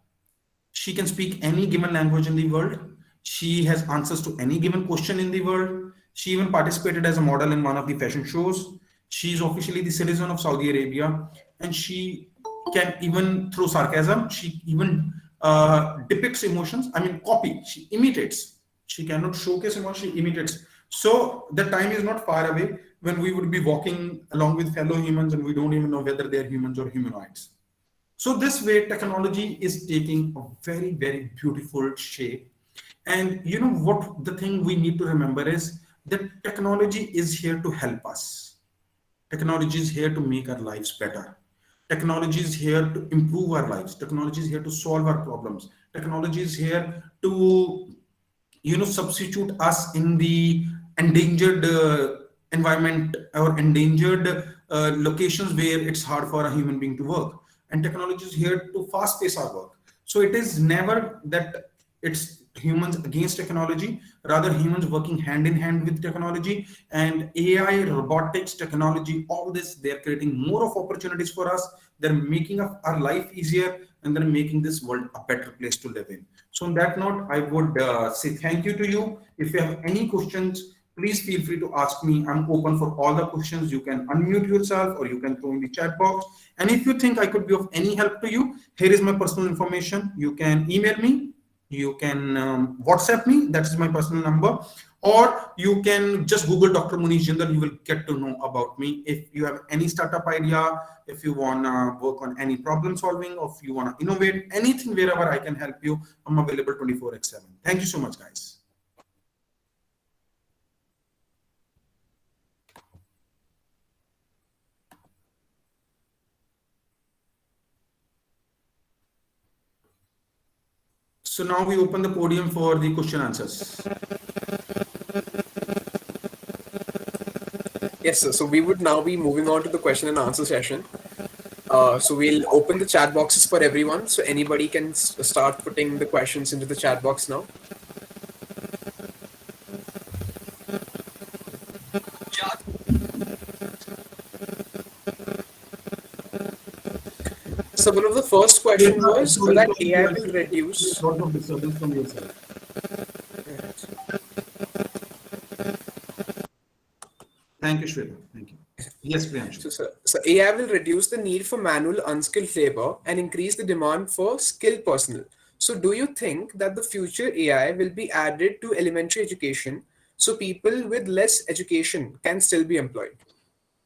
She can speak any given language in the world. She has answers to any given question in the world. She even participated as a model in one of the fashion shows. She's officially the citizen of Saudi Arabia, and she can even throw sarcasm. She even depicts emotions. Copy. She imitates. She cannot showcase emotion. She imitates. So the time is not far away when we would be walking along with fellow humans, and we don't even know whether they're humans or humanoids. So this way, technology is taking a very, very beautiful shape. And what the thing we need to remember is that technology is here to help us. Technology is here to make our lives better. Technology is here to improve our lives. Technology is here to solve our problems. Technology is here to, substitute us in the endangered environment or endangered locations where it's hard for a human being to work. And technology is here to fast pace our work. So it is never that it's humans against technology, rather humans working hand in hand with technology. And AI, robotics, technology, all this, they're creating more of opportunities for us. They're making our life easier, and they're making this world a better place to live in. So on that note, I would say thank you to you. If you have any questions, please feel free to ask me. I'm open for all the questions. You can unmute yourself or you can throw in the chat box. And if you think I could be of any help to you, here is my personal information. You can email me, you can WhatsApp me, that is my personal number, or you can just Google Dr. Munish Jindal. You will get to know about me. If you have any startup idea, if you want to work on any problem solving, or if you want to innovate, anything, wherever I can help you, I'm available 24/7. Thank you so much, guys. So now we open the podium for the question answers. Yes, sir. So we would now be moving on to the question and answer session. So we'll open the chat boxes for everyone. So anybody can start putting the questions into the chat box now. So one of the first questions was that AI will reduce. Lot of disturbance from your side. Thank you, Shweta. Thank you. Yes, Priyanshu. So AI will reduce the need for manual unskilled labor and increase the demand for skilled personnel. So do you think that the future AI will be added to elementary education so people with less education can still be employed?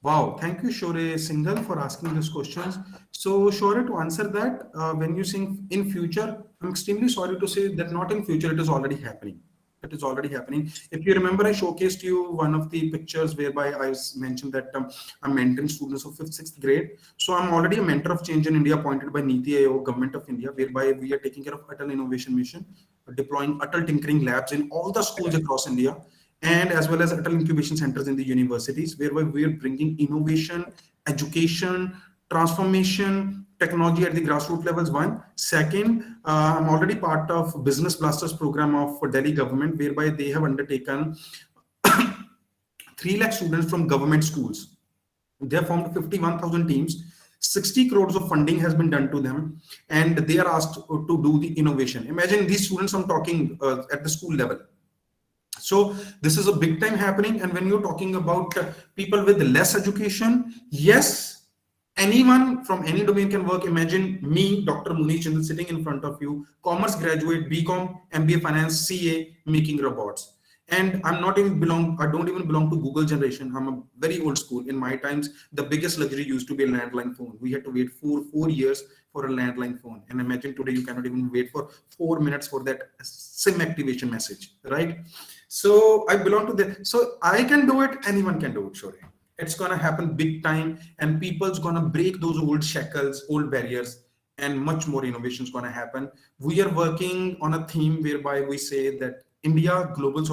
Wow, thank you, Shore Singhal, for asking these questions. So, Shore, to answer that, when you think in future, I'm extremely sorry to say that not in future, it is already happening. It is already happening. If you remember, I showcased you one of the pictures whereby I mentioned that I'm mentoring students of 5th, 6th grade. So I'm already a mentor of change in India appointed by Niti Aayog, Government of India, whereby we are taking care of Atal Innovation Mission, deploying Atal Tinkering Labs in all the schools across India, and as well as Atal Incubation Centers in the universities, whereby we are bringing innovation, education, transformation, technology at the grassroots levels. One. Second, I'm already part of Business Blasters program of Delhi government, whereby they have undertaken 3 lakh students from government schools. They have formed 51,000 teams. 60 crores of funding has been done to them, and they are asked to do the innovation. Imagine these students I'm talking at the school level. So this is a big time happening. And when you're talking about people with less education, yes, Anyone from any domain can work. Imagine me, Dr. Munish Jindal, sitting in front of you, commerce graduate, BCom, MBA Finance, CA, making robots. And I don't even belong to Google generation. I'm a very old school. In my times, the biggest luxury used to be a landline phone. We had to wait four years for a landline phone. And imagine today, you cannot even wait for 4 minutes for that SIM activation message, right? So I belong to the, so I can do it, anyone can do it, sure. It's gonna happen big time, and people's gonna break those old shackles, old barriers, and much more innovation is gonna happen. We are working on a theme whereby we say that India global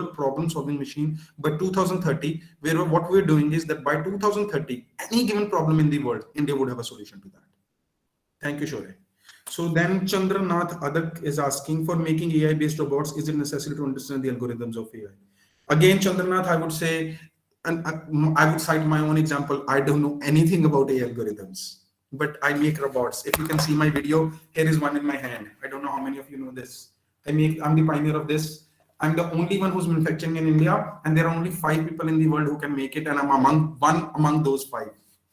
problem solving machine by 2030, where what we're doing is that by 2030, any given problem in the world, India would have a solution to that. Thank you, Shore. So then Chandranath Adak is asking, for making AI based robots, is it necessary to understand the algorithms of AI? Again, Chandranath, I would say, and I would cite my own example. I don't know anything about AI algorithms, but I make robots. If you can see my video, here is one in my hand. I don't know how many of you know this. I'm the pioneer of this. I'm the only one who's manufacturing in India, and there are only 5 people in the world who can make it, and I'm among those 5.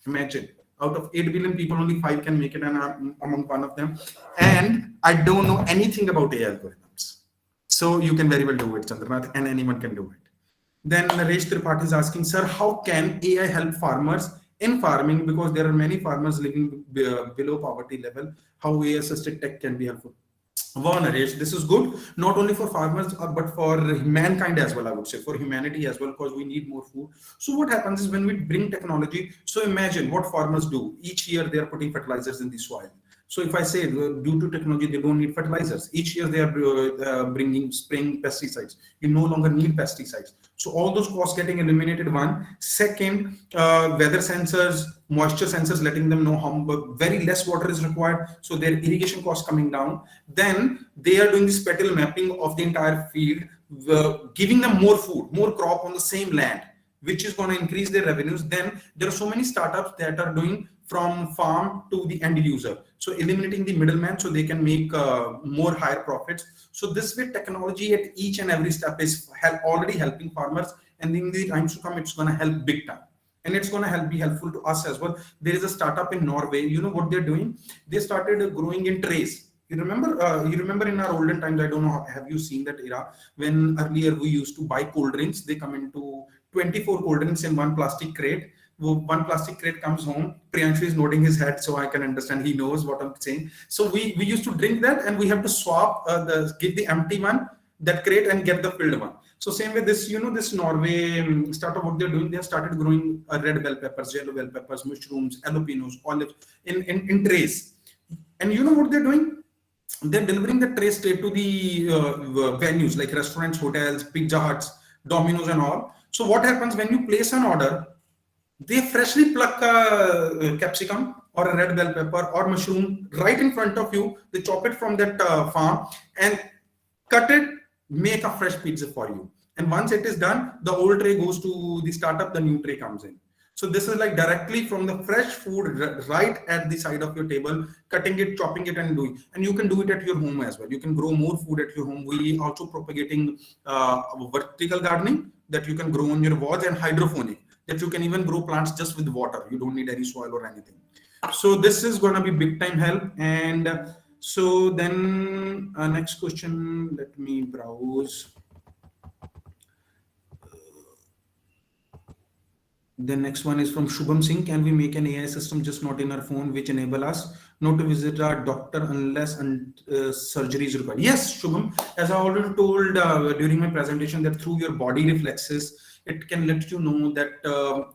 Imagine, out of 8 billion people, only 5 can make it, and I'm among one of them. And I don't know anything about AI algorithms. So you can very well do it, Chandranath, and anyone can do it. Then Naresh Tripathi is asking, sir, how can AI help farmers in farming? Because there are many farmers living below poverty level. How AI assisted tech can be helpful? Wow, Naresh, this is good, not only for farmers, but for mankind as well, I would say, for humanity as well, because we need more food. So what happens is when we bring technology, so imagine what farmers do. Each year they are putting fertilizers in the soil. So if I say due to technology, they don't need fertilizers. Each year they are spraying pesticides. You no longer need pesticides. So all those costs getting eliminated, one. Second, weather sensors, moisture sensors, letting them know how very less water is required. So their irrigation costs coming down. Then they are doing this spatial mapping of the entire field, giving them more food, more crop on the same land, which is going to increase their revenues. Then there are so many startups that are doing from farm to the end user. So eliminating the middleman so they can make more higher profits. So this way technology at each and every step is already helping farmers, and in the times to come, it's going to help big time. And it's going to be helpful to us as well. There is a startup in Norway. You know what they're doing? They started growing in trays. You remember in our olden times, I don't know, have you seen that era when earlier we used to buy cold drinks? They come into 24 cold drinks in one plastic crate. One plastic crate comes home. Priyanshu is nodding his head, so I can understand. He knows what I'm saying. So we used to drink that, and we have to swap give the empty one, that crate, and get the filled one. So same way, this Norway startup, what they're doing, they have started growing red bell peppers, yellow bell peppers, mushrooms, jalapenos, olives in trays. And you know what they're doing? They're delivering the tray straight to the venues like restaurants, hotels, Pizza Huts, Domino's, and all. So what happens when you place an order? They freshly pluck a capsicum or a red bell pepper or mushroom right in front of you. They chop it from that farm and cut it, make a fresh pizza for you. And once it is done, the old tray goes to the startup, the new tray comes in. So this is like directly from the fresh food right at the side of your table, cutting it, chopping it, and doing. And you can do it at your home as well. You can grow more food at your home. We also propagating vertical gardening that you can grow on your walls, and hydroponic, that you can even grow plants just with water. You don't need any soil or anything. So this is going to be big time help. And so then next question, let me browse. The next one is from Shubham Singh. Can we make an AI system just not in our phone, which enable us not to visit our doctor unless surgery is required? Yes, Shubham. As I already told during my presentation, that through your body reflexes, it can let you know that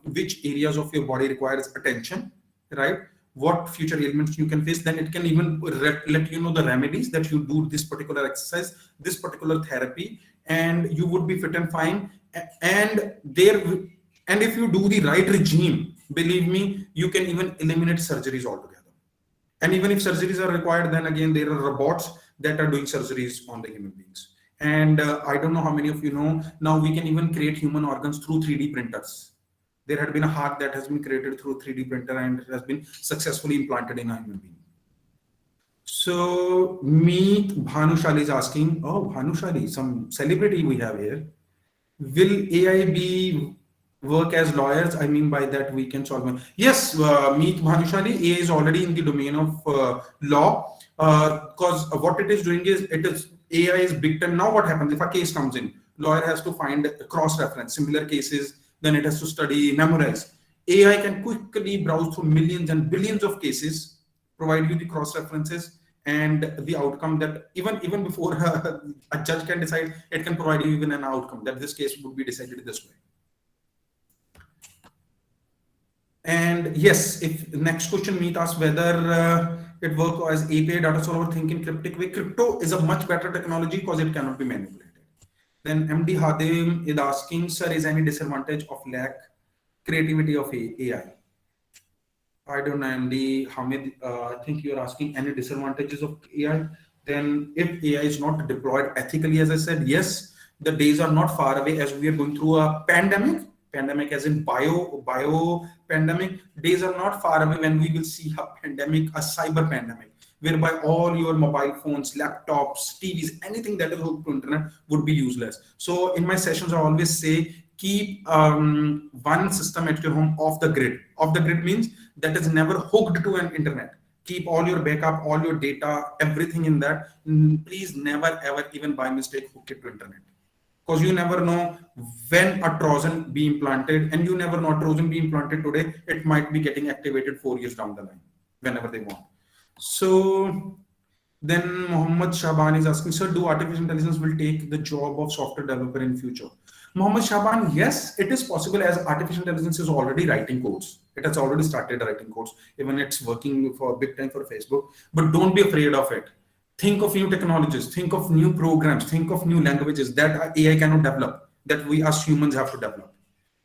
which areas of your body requires attention, right? What future ailments you can face. Then it can even let you know the remedies that you do this particular exercise, this particular therapy, and you would be fit and fine. And if you do the right regime, believe me, you can even eliminate surgeries altogether. And even if surgeries are required, then again, there are robots that are doing surgeries on the human beings. And I don't know how many of you know, now we can even create human organs through 3D printers. There had been a heart that has been created through 3D printer, and it has been successfully implanted in a human being. So Meet Bhanushali is asking, oh, Bhanushali, some celebrity we have here. Will AI be work as lawyers. I mean by that we can solve. Yes, Meet Bhanushali, AI is already in the domain of law, because what it is doing is AI is big time. Now what happens if a case comes in? Lawyer has to find cross reference similar cases, then it has to study, memorize. AI can quickly browse through millions and billions of cases, provide you the cross references and the outcome that even before a judge can decide, it can provide you even an outcome that this case would be decided this way. And yes, if next question Meet asks whether it works as API data solver think in cryptic way. Crypto is a much better technology because it cannot be manipulated. Then MD Hadim is asking, sir, is any disadvantage of lack creativity of AI? I don't know, MD Hamid. I think you're asking any disadvantages of AI. Then, if AI is not deployed ethically, as I said, yes, the days are not far away as we are going through a pandemic. Pandemic, as in bio pandemic. Days are not far away when we will see a pandemic, a cyber pandemic, whereby all your mobile phones, laptops, TVs, anything that is hooked to internet would be useless. So, in my sessions, I always say keep one system at your home off the grid. Off the grid means that is never hooked to an internet. Keep all your backup, all your data, everything in that. Please never ever even by mistake hook it to internet, because you never know when a Trojan be implanted, and you never know a Trojan be implanted today, it might be getting activated 4 years down the line whenever they want. So then Mohammed Shaban is asking, sir, do artificial intelligence will take the job of software developer in future? Mohammed Shaban, yes, it is possible, as artificial intelligence is already writing codes. It has already started writing codes. Even it's working for big time for Facebook. But don't be afraid of it. Think of new technologies, think of new programs, think of new languages that AI cannot develop, that we as humans have to develop.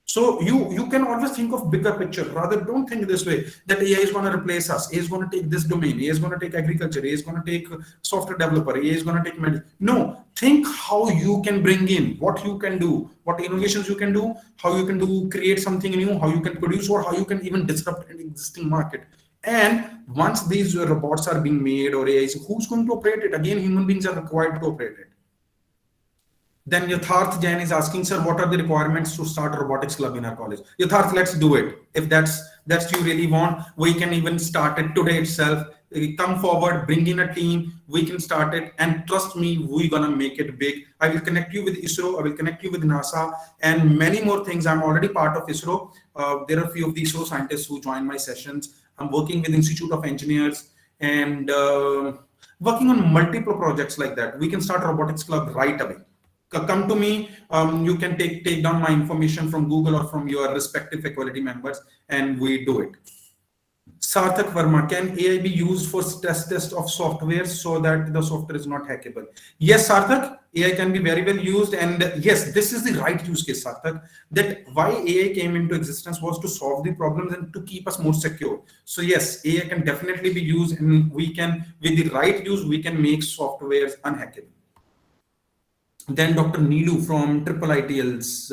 So you can always think of bigger picture. Rather, don't think this way that AI is going to replace us. AI is going to take this domain. AI is going to take agriculture. AI is going to take software developer. AI is going to take medicine. No, think how you can bring in, what you can do, what innovations you can do, how you can do, create something new, how you can produce, or how you can even disrupt an existing market. And once these robots are being made or AI, who's going to operate it? Again, human beings are required to operate it. Then Yatharth Jain is asking, sir, what are the requirements to start a robotics club in our college? Yatharth, let's do it. If that's you really want, we can even start it today itself. Come forward, bring in a team, we can start it, and trust me, we're gonna make it big. I will connect you with ISRO, I will connect you with NASA, and many more things. I'm already part of ISRO. There are a few of the ISRO scientists who join my sessions. I'm working with Institute of Engineers and working on multiple projects like that. We can start a robotics club right away. Come to me. You can take down my information from Google or from your respective faculty members, and we do it. Sarthak Verma, can AI be used for stress test of software so that the software is not hackable? Yes, Sarthak, AI can be very well used, and yes, this is the right use case, Sarthak. That why AI came into existence was to solve the problems and to keep us more secure. So yes, AI can definitely be used, and we can, with the right use, we can make softwares unhackable. Then Dr. Neelu from IIIT's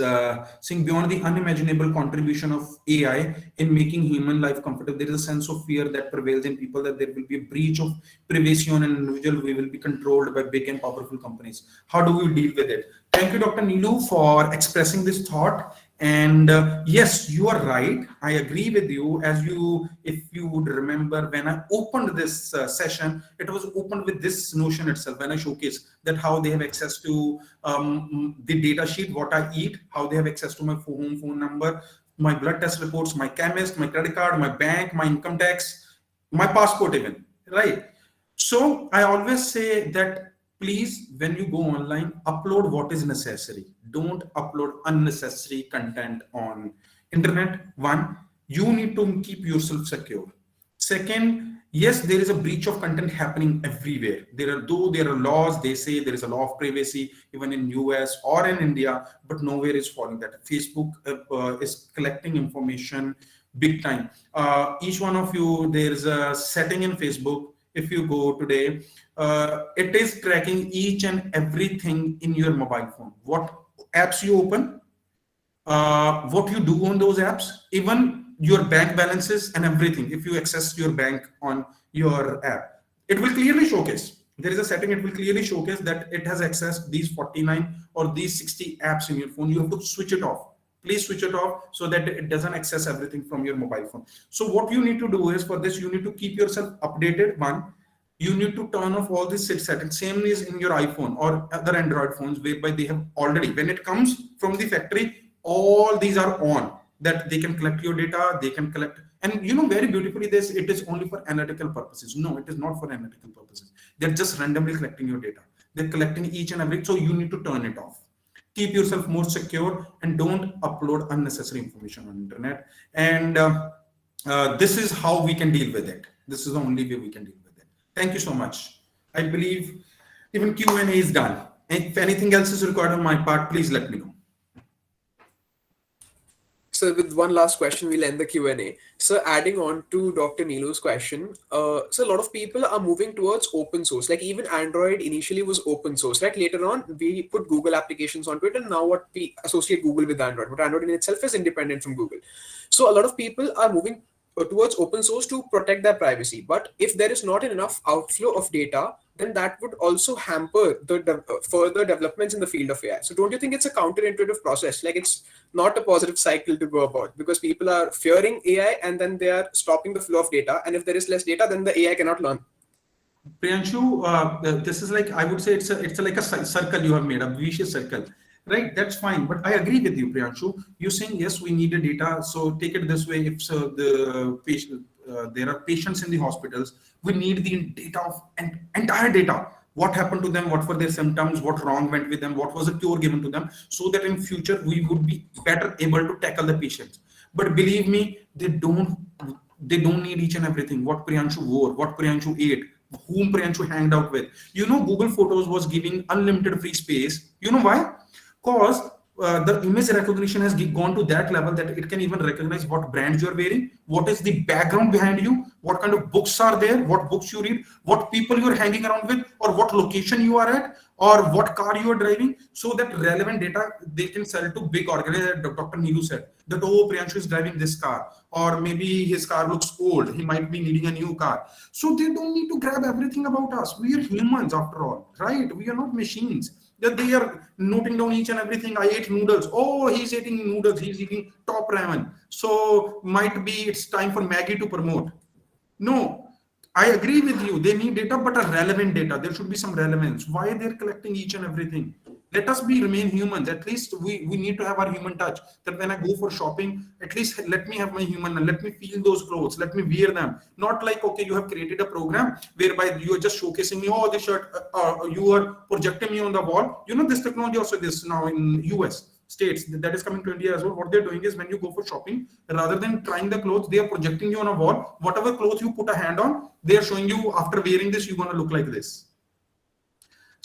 saying, beyond the unimaginable contribution of AI in making human life comfortable, there is a sense of fear that prevails in people that there will be a breach of privacy on an individual. We will be controlled by big and powerful companies. How do we deal with it? Thank you, Dr. Neelu, for expressing this thought. And yes, you are right. I agree with you. If you would remember, when I opened this session, it was opened with this notion itself. When I showcased that how they have access to the data sheet, what I eat, how they have access to my phone number, my blood test reports, my chemist, my credit card, my bank, my income tax, my passport even, right? So I always say that please, when you go online, upload what is necessary. Don't upload unnecessary content on internet. One, you need to keep yourself secure. Second, yes, there is a breach of content happening everywhere. There are laws, they say there is a law of privacy, even in US or in India, but nowhere is following that. Facebook is collecting information big time. Each one of you, there is a setting in Facebook. If you go today, it is tracking each and everything in your mobile phone. What apps you open, what you do on those apps, even your bank balances and everything. If you access your bank on your app, it will clearly showcase. There is a setting, it will clearly showcase that it has accessed these 49 or these 60 apps in your phone. You have to switch it off. please switch it off so that it doesn't access everything from your mobile phone. So what you need to do is, for this, you need to keep yourself updated. One, you need to turn off all these settings. Same is in your iPhone or other Android phones, whereby they have already, when it comes from the factory, all these are on, that they can collect your data, they can collect. And you know, very beautifully, this, it is only for analytical purposes. No, it is not for analytical purposes. They're just randomly collecting your data. They're collecting each and every, so you need to turn it off. Keep yourself more secure and don't upload unnecessary information on internet. And this is how we can deal with it. This is the only way we can deal with it. Thank you so much. I believe even Q&A is done. If anything else is required on my part, please let me know. So with one last question, we'll end the Q&A. So adding on to Dr. Nilu's question, so a lot of people are moving towards open source. Like even Android initially was open source, right? Later on, we put Google applications onto it, and now what we associate Google with Android. But Android in itself is independent from Google. So a lot of people are moving towards open source to protect their privacy. But if there is not enough outflow of data, then that would also hamper the further developments in the field of AI. So don't you think it's a counterintuitive process? Like it's not a positive cycle to go about, because people are fearing AI and then they are stopping the flow of data. And if there is less data, then the AI cannot learn. Priyanshu, this is like, I would say it's like a circle you have made, a vicious circle. Right, that's fine, but I agree with you, Priyanshu. You're saying yes, we need the data. So take it this way: if the patient, there are patients in the hospitals, we need the data of entire data. What happened to them? What were their symptoms? What wrong went with them? What was the cure given to them? So that in future we would be better able to tackle the patients. But believe me, they don't need each and everything. What Priyanshu wore, what Priyanshu ate, whom Priyanshu hanged out with. You know, Google Photos was giving unlimited free space. You know why? Because the image recognition has gone to that level that it can even recognize what brands you're wearing, what is the background behind you, what kind of books are there, what books you read, what people you're hanging around with, or what location you are at, or what car you are driving. So that relevant data they can sell to big organizations. Dr. Nilu said that, oh, Priyanshu is driving this car, or maybe his car looks old, he might be needing a new car. So they don't need to grab everything about us. We are humans after all, right? We are not machines. That they are noting down each and everything. I ate noodles. Oh, he's eating noodles. He's eating top ramen. So might be it's time for Maggie to promote. No, I agree with you. They need data, but a relevant data. There should be some relevance. Why they're collecting each and everything? Let us remain humans. At least we need to have our human touch. That when I go for shopping, at least let me have my human. Let me feel those clothes. Let me wear them. Not like, okay, you have created a program whereby you are just showcasing me. Oh, this shirt. You are projecting me on the wall. You know, this technology also this now in US states that is coming to India as well. What they're doing is when you go for shopping, rather than trying the clothes, they are projecting you on a wall. Whatever clothes you put a hand on, they are showing you after wearing this, you're going to look like this.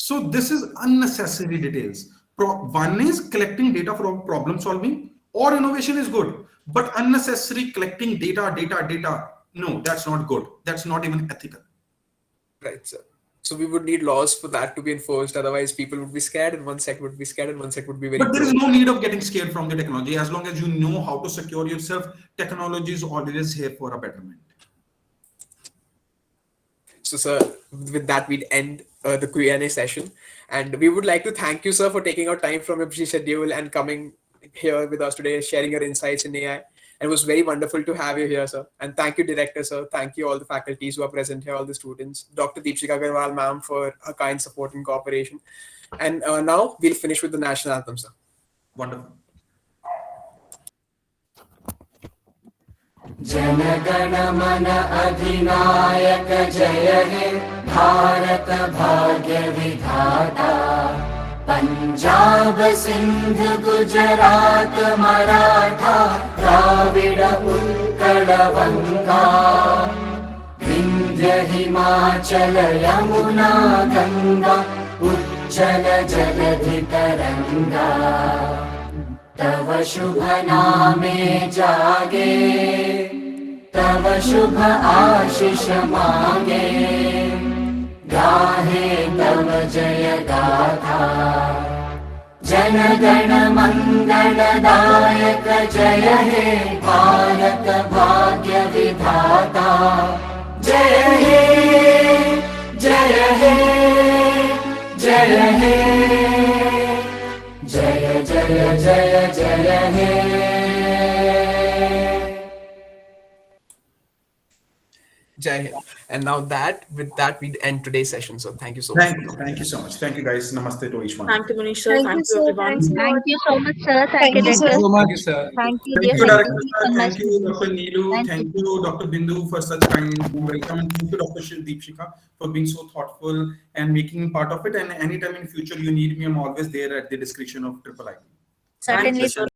So this is unnecessary details. One is collecting data for problem solving or innovation is good, but unnecessary collecting data. No, that's not good. That's not even ethical. Right, sir. So we would need laws for that to be enforced. Otherwise, people would be scared, and one sect would be scared, and one sect would be very. But there is no need of getting scared from the technology. As long as you know how to secure yourself, technology is always here for a betterment. So, sir, with that, we'd end the Q&A session. And we would like to thank you, sir, for taking out time from your busy schedule and coming here with us today, sharing your insights in AI. And it was very wonderful to have you here, sir. And thank you, Director, sir. Thank you, all the faculties who are present here, all the students. Dr. Deepshika Agarwal, ma'am, for a kind support and cooperation. And now we'll finish with the national anthem, sir. Wonderful. जनगण मन अधिनायक जय हे भारत भाग्य विधाता पंजाब सिंध गुजरात मराठा द्राविड उत्कल बंगा विंध्य हिमाचल यमुना गंगा उज्जल जलधि तरंगा तव शुभ नामे जागे तव शुभ आशीष मांगे गाहे तव जय गाथा जन गण मंगल दायक जय हे भारत भाग्य विधाता जय हे जय हे जय हे जय Jaya Jaya Jaya He. Jai Hind. And now with that, we end today's session. So thank you so much. Thank you so much. Thank you, guys. Namaste to each one. Thank you, Munish sir. Thank Thank you, you, sir. everyone. Thanks a lot. Thank you so much, sir. Thank you, Thank you so Director. much. Thank you, sir. Thank you, Thank dear you, faculty Director. and my Thank you, students. Dr. Neelu. Thank Thank you. you, Dr. Bindu, for such kind welcome. And thank you, Dr. Deepshika, for being so thoughtful and making part of it. And anytime in future you need me, I'm always there at the discretion of IIIT. Certainly, Thank you, sir.